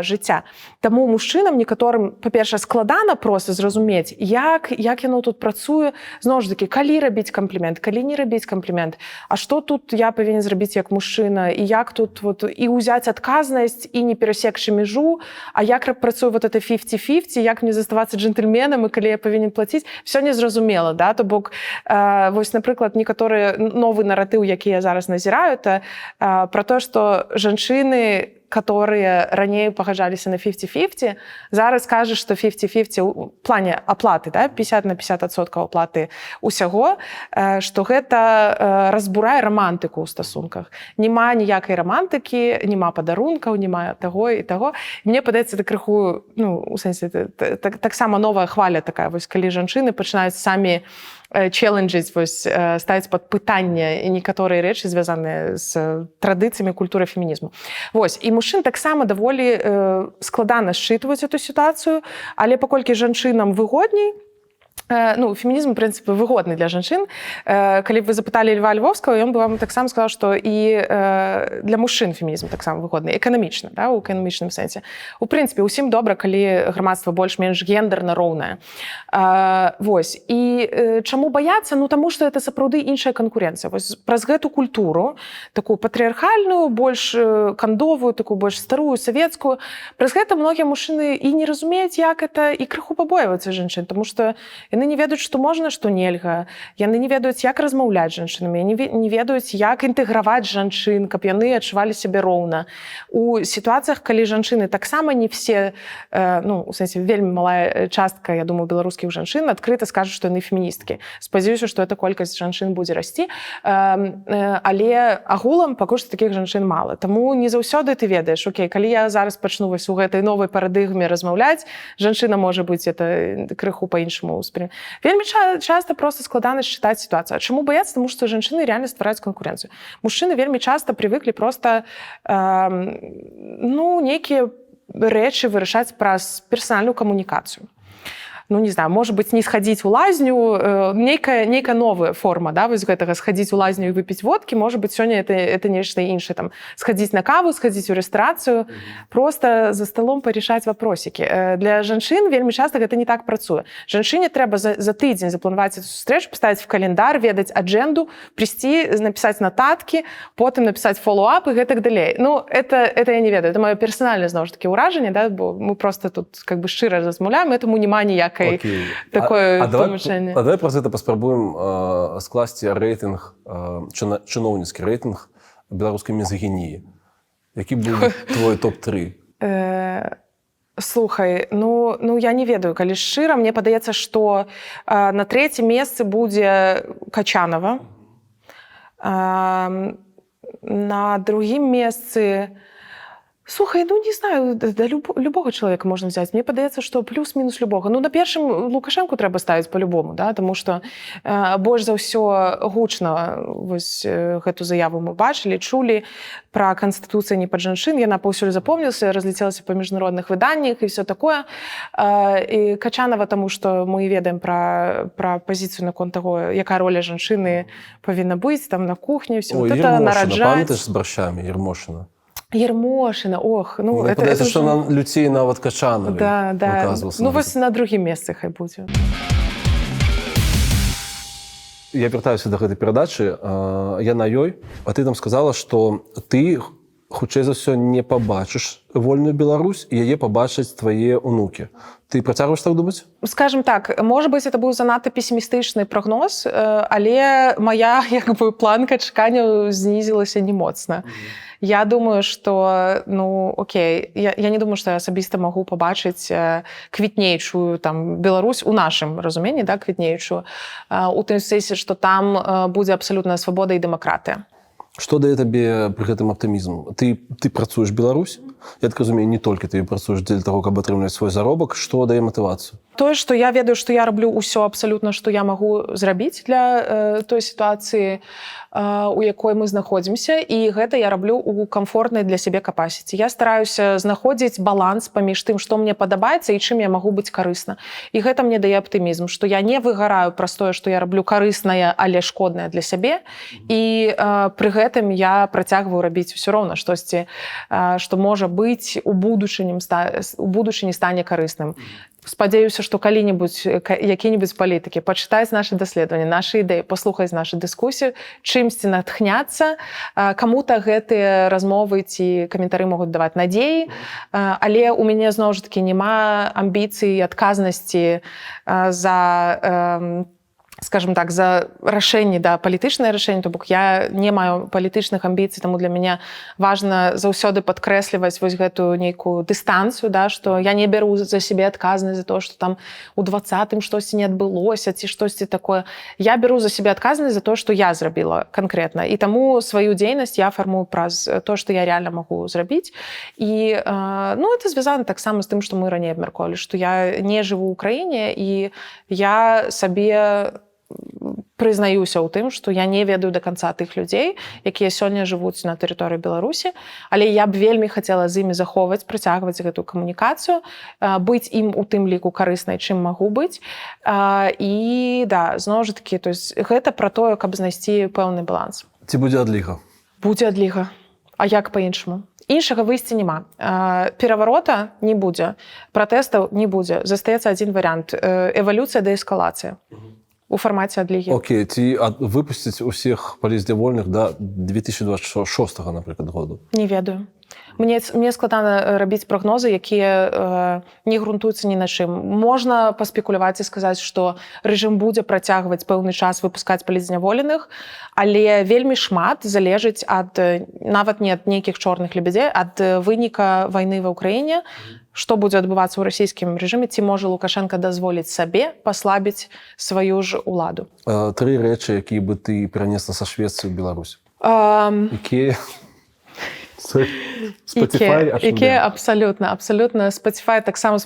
Speaker 2: жыцця. Таму мужчынам некаторым, па-першае, складана проста зразумець, як яно тут працуе. Зноў ж такі, калі рабіць камплімент, калі не рабіць камплімент, а што тут я павінен зрабіць як мужчына, і як тут і ўзяць адказнасць, і не перасекшы мяжу, а як працуе это 50-50, як мне заставацца джентльменам, і калі я павінен плаціць, все незразумела, да? То бок, вось, напрыклад, некаторы новы наратыў, які я зараз назіраю, это про то, што жанчыны, которые раней пагаджаліся на 50-50, зараз кажа, што 50-50 у плане аплаты, да, 50 на 50% аплаты ўсяго, што гэта разбурае рамантыку ў стасунках. Няма ніякай рамантыкі, няма падарункаў, няма таго і таго. Мне падаецца, это крыху, ну, у сэнсе, таксама новая хваля такая, вось, калі жанчыны пачынаюць самі челленджыць, вось, ставіць пад пытанне некаторыя рэчы, звязаныя з традыцыямі культуры фемінізму. Вось, і мужчын таксама даволі складана счытваць эту сітуацыю, але паколькі жанчынам выгодней, ну, фемінізм, у прынцыпе, выгодны для жанчын. Калі б вы запыталі Льва Львовскага, ён бы вам таксама сказаў, што і для мужчын фемінізм таксама выгодны, эканамічна, да, у эканамічным сэнсе. У прынцыпе, усім добра, калі грамадства больш-менш гендерна роўнае. Вось. І чаму баяцца? Ну, таму што гэта сапраўды іншая канкурэнцыя. Вось праз гэту культуру, такую патрыархальную, больш кандовую, такую больш старую, савецкую, праз гэта многія мужчыны і не разумеюць, як гэта, і крыху пабойваюцца жанчын, таму што яны не ведаюць, што можна, што нельга. Яны не ведаюць, як размаўляць з жанчынамі, не ведаюць, як інтэграваць жанчын, каб яны адчувалі сябе роўна. У сітуацыях, калі жанчыны таксама не все, ну, у сэнсе, вельмі малая частка, я думаю, беларускіх жанчын адкрыта скажуць, што яны феміністкі. Спадзяюся, што эта колькасць жанчын будзе расці, але агулам пакуль што такіх жанчын мала. Таму не заўсёды ты ведаеш, окей, калі я зараз пачну вось у гэтай новай парадыгме размаўляць, жанчына можа быць это крыху па-іншаму ўспрымаць. Вельмі часта просто складана считаць сітуацыю. Чаму баяцца? Таму што жанчыны реально ствараюць канкурэнцыю. Мужчыны вельмі часта прывыклі просто ну, нейкія рэчы вырашаць праз персанальную камунікацыю. Ну, не знаю, может быть, не сходить у лазню, нейкая новая форма, да, вось гэтага сходить у лазню і выпіць водкі, может быть, сёння это нешта іншае, там, сходить на каву, сходить у рэстарацыю, просто за столом порішаць вопросики. Для жанчын вельмі часта гэта не так працуе. Жанчыне трэба за тыдзень запланаваць эту сустрэчу, поставить в календар, ведаць аджэнду, прийти, написать нотатки, потым написать фоллоуап і гэтак далей. Ну, это я не ведаю, это маё персанальнае, зноў ж такі, ўражанне, да, бо мы просто тут как бы шчыра размаўляем, этому няма ніякай такое тлумачэнне.
Speaker 1: А давай праз гэта паспрабуем скласці рэйтынг, чыноўніцкі рэйтынг беларускай мізагініі. Які быў твой топ-3?
Speaker 2: Слухай, ну я не ведаю, калі шчыра, мне падаецца, што на трэцім месцы будзе Качанова. На другім месцы... Слухай, ну не знаю, да любого чалавека можна взять. Мне падаецца, што плюс-мінус любога. Ну, на першым Лукашэнку трэба ставіць по-любому, да, таму што больш за ўсё гучна вось гэту заяву мы бачылі, чулі пра канстытуцыю не пад жанчын, яна паўсюль запомнілася, разлецелася па міжнародных выданнях і ўсё такое. І Качанова, таму што мы ведаем пра пазіцыю наконт таго, якая роля жанчыны павінна быць там на кухні, ўсё вот это нараджаць.
Speaker 1: Памятаеш з баршчамі, Ермошына?
Speaker 2: Ермошына, ох, ну...
Speaker 1: Мне падаецца, што нам люцей нават Качанавай
Speaker 2: выказваўся. Ну, вось на другім месцы хай будзе.
Speaker 1: я вяртаюся да гэтай перадачы, я на ёй, а ты там сказала, што ты хутчэй за ўсё не пабачыш вольную Беларусь, і яе пабачаць твае ўнукі. Ты працягваеш так думаць?
Speaker 2: Скажем так, может быть, это быў занадта пессімістычны прагноз, але моя планка чакання знізілася не моцна. Я думаю, что, окей, я не думаю, что я асабіста магу пабачыць квітнейшую там Беларусь у нашым разуменні, да, квітнейшую, у тым сэнсе, што там будзе абсалютная свабода і дэмакратыя.
Speaker 1: Што дае табе пры гэтым аптымізм? Ты працуеш Беларусь? Я так разумею, не толькі ты працуеш дзеля таго, каб атрымліваць свой заробак. Што дае матывацыю?
Speaker 2: Тое, што я ведаю, што я раблю ўсё абсалютна, што я магу зрабіць для той сітуацыі, у якой мы знаходзімся, і гэта я раблю ў камфортнай для сябе капасіці. Я стараюся знаходзіць баланс паміж тым, што мне падабаецца і чым я магу быць карысна. І гэта мне дае аптымізм, што я не выгараю праз тое, што я раблю карыснае, але шкоднае для сябе, і пры гэтым я працягваю рабіць усё роўна штосьці, што можа быць у будучыні стане карысным. Спадзяюся, што калі-небудзь які-небудзь палітыкі пачытаюць нашы даследаванні, нашы ідэі, паслухаюць нашы дыскусіі, чымсьці натхняцца, каму-то гэтыя размовы ці каментары могуць даваць надзеі, але у мяне зноў ж такі няма амбіцый і адказнасці за скажем так, за рашэнні, да, палітычнае рашэнне, то бок я не маю палітычных амбіцый, таму для мяне важна заўсёды падкрэсліваць вось гэтую нейкую дыстанцыю, да, што я не бяру за сябе адказнасць за то, што там у 20-м штосьці не адбылося ці штосьці такое. Я бяру за сябе адказнасць за то, што я зрабіла канкрэтна. І таму сваю дзейнасць я фармую праз то, што я рэальна магу зрабіць. І это звязана таксама з тым, што мы раней абмяркоўвалі, што я не жыву ў краіне, і я сабе прызнаюся ў тым, што я не ведаю да канца тых людзей, якія сёння жывуць на тэрыторыі Беларусі, але я б вельмі хацела з імі захоўваць, працягваць гэтую камунікацыю, быць ім у тым ліку карыснай, чым магу быць. І да, зноў ж такі, то есть гэта пра тое, каб знайсці пэўны баланс.
Speaker 1: Ці будзе адліга?
Speaker 2: Будзе адліга. А як па-іншаму? Іншага выйсця няма. Пераварота не будзе, пратэстаў не будзе. Застаецца адзін варыянт. Эвалюцыя да эскалацыя. У фармаце адлігі.
Speaker 1: Окей, ці выпусціць усіх паліцдзявольных да 2026, напрыклад, году?
Speaker 2: Не ведаю. Мне складана рабіць прагнозы, якія не грунтуюцца ні на чым. Можна паспекуляваць і сказаць, што рэжым будзе працягваць пэўны час выпускаць паліцзняволеных, але вельмі шмат залежыць ад, нават не ад нейкіх чорных лебедзей, ад выніка вайны ва ўкраіне, што будзе адбывацца ў расійскім рэжыме, ці можа Лукашенко дазволіць сабе паслабіць сваю ж уладу.
Speaker 1: 3 рэчы, якія бы ты перанесла са Швецыі ў Беларусь. Якія? Spotify?
Speaker 2: Якія абсалютна. Spotify таксама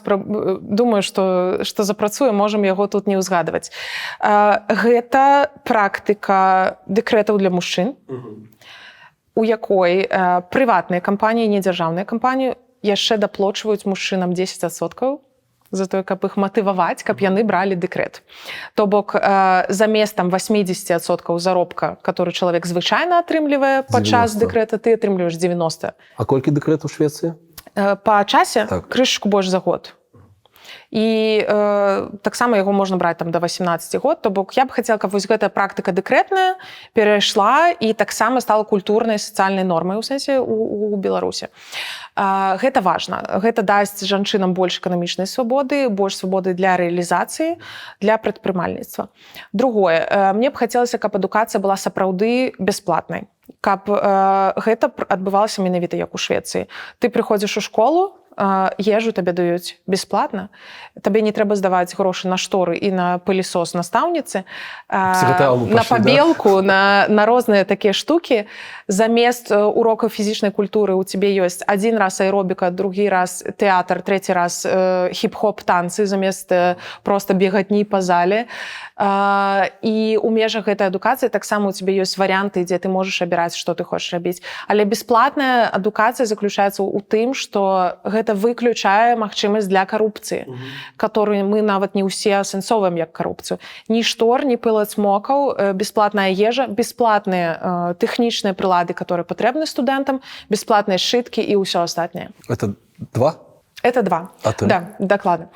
Speaker 2: думаю, што запрацуе, можам яго тут не ўзгадваць. Гэта практыка дэкрэтаў для мужчын, у якой прыватныя кампаніі, не дзяржаўныя кампаніі, яшчэ даплочваюць мужчынам 10% за тое, каб іх матываваць, каб яны бралі дэкрэт. То бок замест 80% заробка, который чалавек звычайна атрымлівае падчас дэкрэта, ты атрымліваеш 90%.
Speaker 1: А колькі дэкрэт у Швецыі?
Speaker 2: Па часе крышачку больш за год. І таксама яго можна браць там, до 18 год. То бок я б хацела, каб вось гэтая практыка дэкрэтная перайшла і таксама стала культурнай сацыяльнай нормай у сэнсе у Беларусі. Гэта важна. Гэта дасць жанчынам больш эканамічнай свабоды, больш свабоды для рэалізацыі, для прадпрымальніцтва. Другое, мне б хацелася, каб адукацыя была сапраўды бясплатнай. Каб гэта адбывалася менавіта як у Швецыі. Ты прыходзіш у школу, ежу табе даюць бясплатна, табе не трэба здаваць грошы на шторы і на пылесос настаўніцы, на пабелку, на розныя такія штукі. Замест урокаў фізічнай культуры у цябе ёсць адзін раз аэробіка, другі раз тэатр, трэці раз хіп-хоп танцы, замест проста бегатні па зале. І ў межах гэтай адукацыі таксама у цябе ёсць варыянты, дзе ты можаш абіраць, што ты хочаш рабіць. Але бясплатная адукацыя заключаецца ў тым, што гэта выключае магчымасць для карупцыі, которую мы нават не ўсе асэнсоўваем як карупцыю. Ні штор, ні пылацмокаў, бясплатная ежа, бясплатныя тэхнічныя прылады, которые патрэбны студэнтам, бясплатныя сшыткі і ўсё астатняе.
Speaker 1: Это 2?
Speaker 2: Это 2.
Speaker 1: А 3?
Speaker 2: Да, докладно.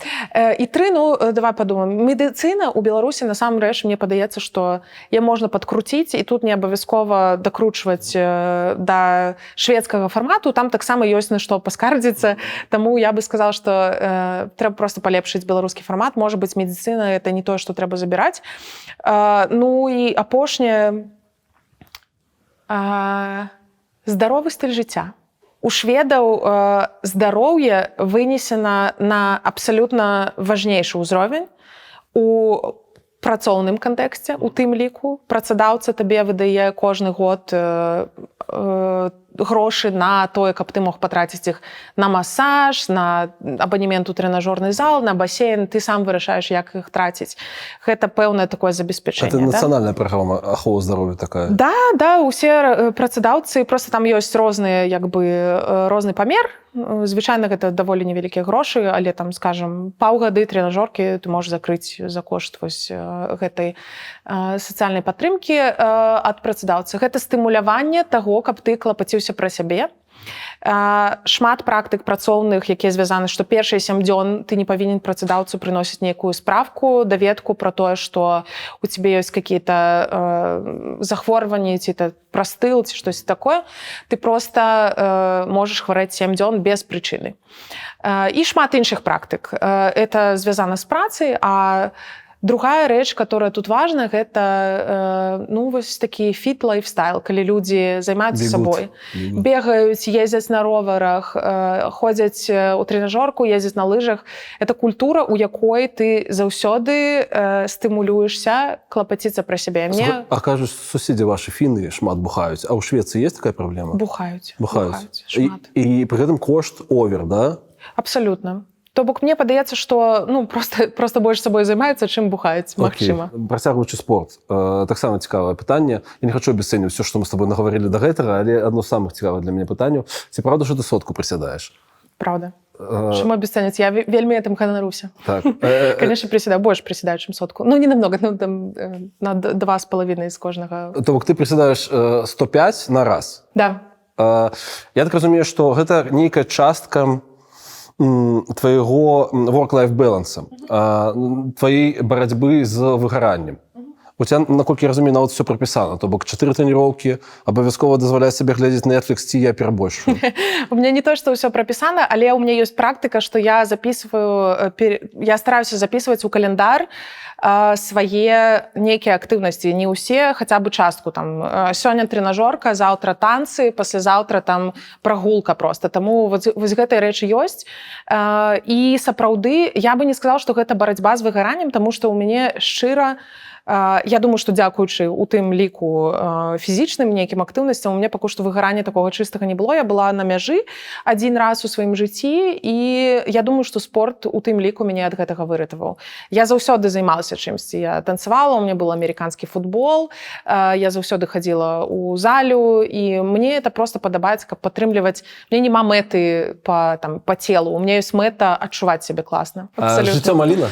Speaker 2: І 3, ну, давай подумаем. Медицина у Беларусі, насамрэч, мне падаецца, што я можна падкруціць, і тут не абавязкова дакручваць да шведскага фармату, там таксама ёсць на што паскардзіцца, таму я бы сказала, што трэба проста палепшыць беларускі фармат. Можа быць, медицина — это не тое, што трэба забіраць. Ну і апошняе — здаровы стыль жыцця. У шведаў здароўе вынесена на абсалютна важнейшы ўзровень у працоўным кантэксце, у тым ліку. Працадаўца табе выдае кожны год грошы на тое, каб ты мог патраціць іх на масаж, на абанемент у трэнажорны зал, на басейн. Ты сам вырашаеш, як іх траціць. Гэта пэўнае такое забеспячэнне.
Speaker 1: Это нацыянальная праграма аховы здароўя такая?
Speaker 2: Да, усе працадаўцы, просто там ёсць розныя, як бы, розны памер. Звычайна гэта даволі невялікія грошы, але там, скажем, паўгады трэнажоркі ты можаш закрыць за кошт вось гэтай сацыяльнай падтрымкі ад працадаўцы. Гэта стымуляванне таго, каб ты клапаціўся пра сябе. Шмат практык працоўных, якія звязаны, што першыя 7 дзён ты не павінен працадаўцу прыносіць нейкую справку, даведку пра тое, што у цябе ёсць какие-то захворванні, ці это простыл, ці штось такое. Ты проста можаш хварэць 7 дзён без прычыны. І шмат іншых практык. Это звязана з працай, а другая рэч, которая тут важна, гэта ну, вось такі фіт-лайфстайл, калі людзі займаюцца сабой. Бегаюць, ездзяць на роварах, ходзяць у трэнажорку, ездзяць на лыжах. Это культура, у якой ты заўсёды стымулюешся клапаціцца пра сябе.
Speaker 1: А кажуць, суседзі вашы фіны шмат бухаюць. А ў Швецыі ёсць такая праблема?
Speaker 2: Бухаюць.
Speaker 1: Шмат. І пры гэтым кошт овер, да?
Speaker 2: Абсалютна. То бок мне падаецца, што ну, просто больш сабой займаюцца, чым бухаюць, магчыма.
Speaker 1: Працягваючы спорт, таксама цікавае пытанне. Я не хачу абясцэньваць ўсё, што мы з табой нагаварылі да гэтага, але адно з самых цікавых для мяне пытанняў. Ці праўда, што ты сотку прысядаеш?
Speaker 2: Правда. Чаму абясцэняць? Я вельмі гэтым ганаруся.
Speaker 1: Так.
Speaker 2: Конечно, присядаю, больш прысядаю, чым сотку. Ну, не намного, ну, там, на 2,5 з кожнага.
Speaker 1: То бок ты прысядаеш 105 на раз?
Speaker 2: Да.
Speaker 1: Я так разумею, што гэта нейкая частка твайго work-life balance, твоей барацьбы з выгараннем. У тебя, наколькі я разумею, нават все прапісана. То бок 4 трэніроўкі, абавязкова дазваляць сабе глядзець Netflix, ці я перабольшую?
Speaker 2: У меня не то, что все прописано, але у меня есть практика, что я стараюсь записывать у календар свае нейкія актыўнасці, не ўсе, хаця бы частку. Там, сёння трэнажорка, заўтра танцы, паслязаўтра там прагулка просто. Таму вось гэтай рэчы ёсць. І сапраўды, я бы не сказала, што гэта барацьба з выгараннем, таму што ў мяне шчыра, я думаю, што дзякуючы у тым ліку фізічным нейкім актыўнасцям, у мяне пакуль што выгарання такога чыстага не было. Я была на мяжы адзін раз у сваім жыцці, і я думаю, што спорт у тым ліку мяне ад гэтага выратаваў. Я заўсёды займалася чымсьці. Я танцавала, у мяне был амерыканскі футбол, я заўсёды хадзіла ў залю, і мне это просто падабаецца, каб падтрымліваць. Мне няма мэты па целу, у меня ёсць мэта адчуваць сябе класна.
Speaker 1: Жыццё маліна?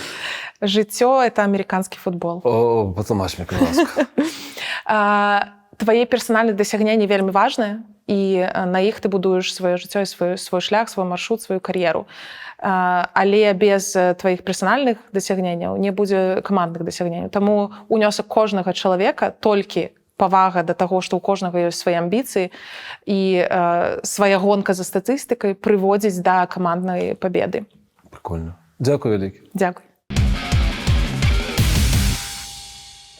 Speaker 2: Жыццё — это амерыканскі футбол.
Speaker 1: О, патлумач мне, калі ласка.
Speaker 2: Твае персанальныя дасягненні вельмі важныя, і на іх ты будуеш сваё жыццё, свой шлях, свой маршрут, сваю кар'еру. Але без тваіх персанальных дасягненняў не будзе камандных дасягненняў. Таму унёсак кожнага чалавека толькі павага да таго, што ў кожнага ёсць свае амбіцыі, і свая гонка за статыстыкай прыводзіць да каманднай пабеды.
Speaker 1: Прикольно. Дзякуй вялікі.
Speaker 2: Дзякуй.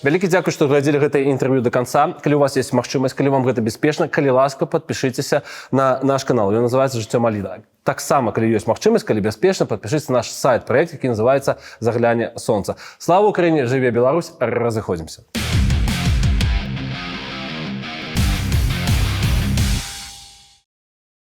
Speaker 1: Вялікі дзякуй, што глядзелі гэтае інтэрв'ю до конца. Калі у вас есть магчымасць, калі вам гэта бяспечна, калі ласка, падпішыцеся на наш канал. Ён называецца «Жыццё маліна». Таксама, калі ёсць магчымасць, калі бяспечна, падпішыце наш сайт-праект, які называецца «Загляне сонца». Слава Украіне, жыве Беларусь, разыходзімся.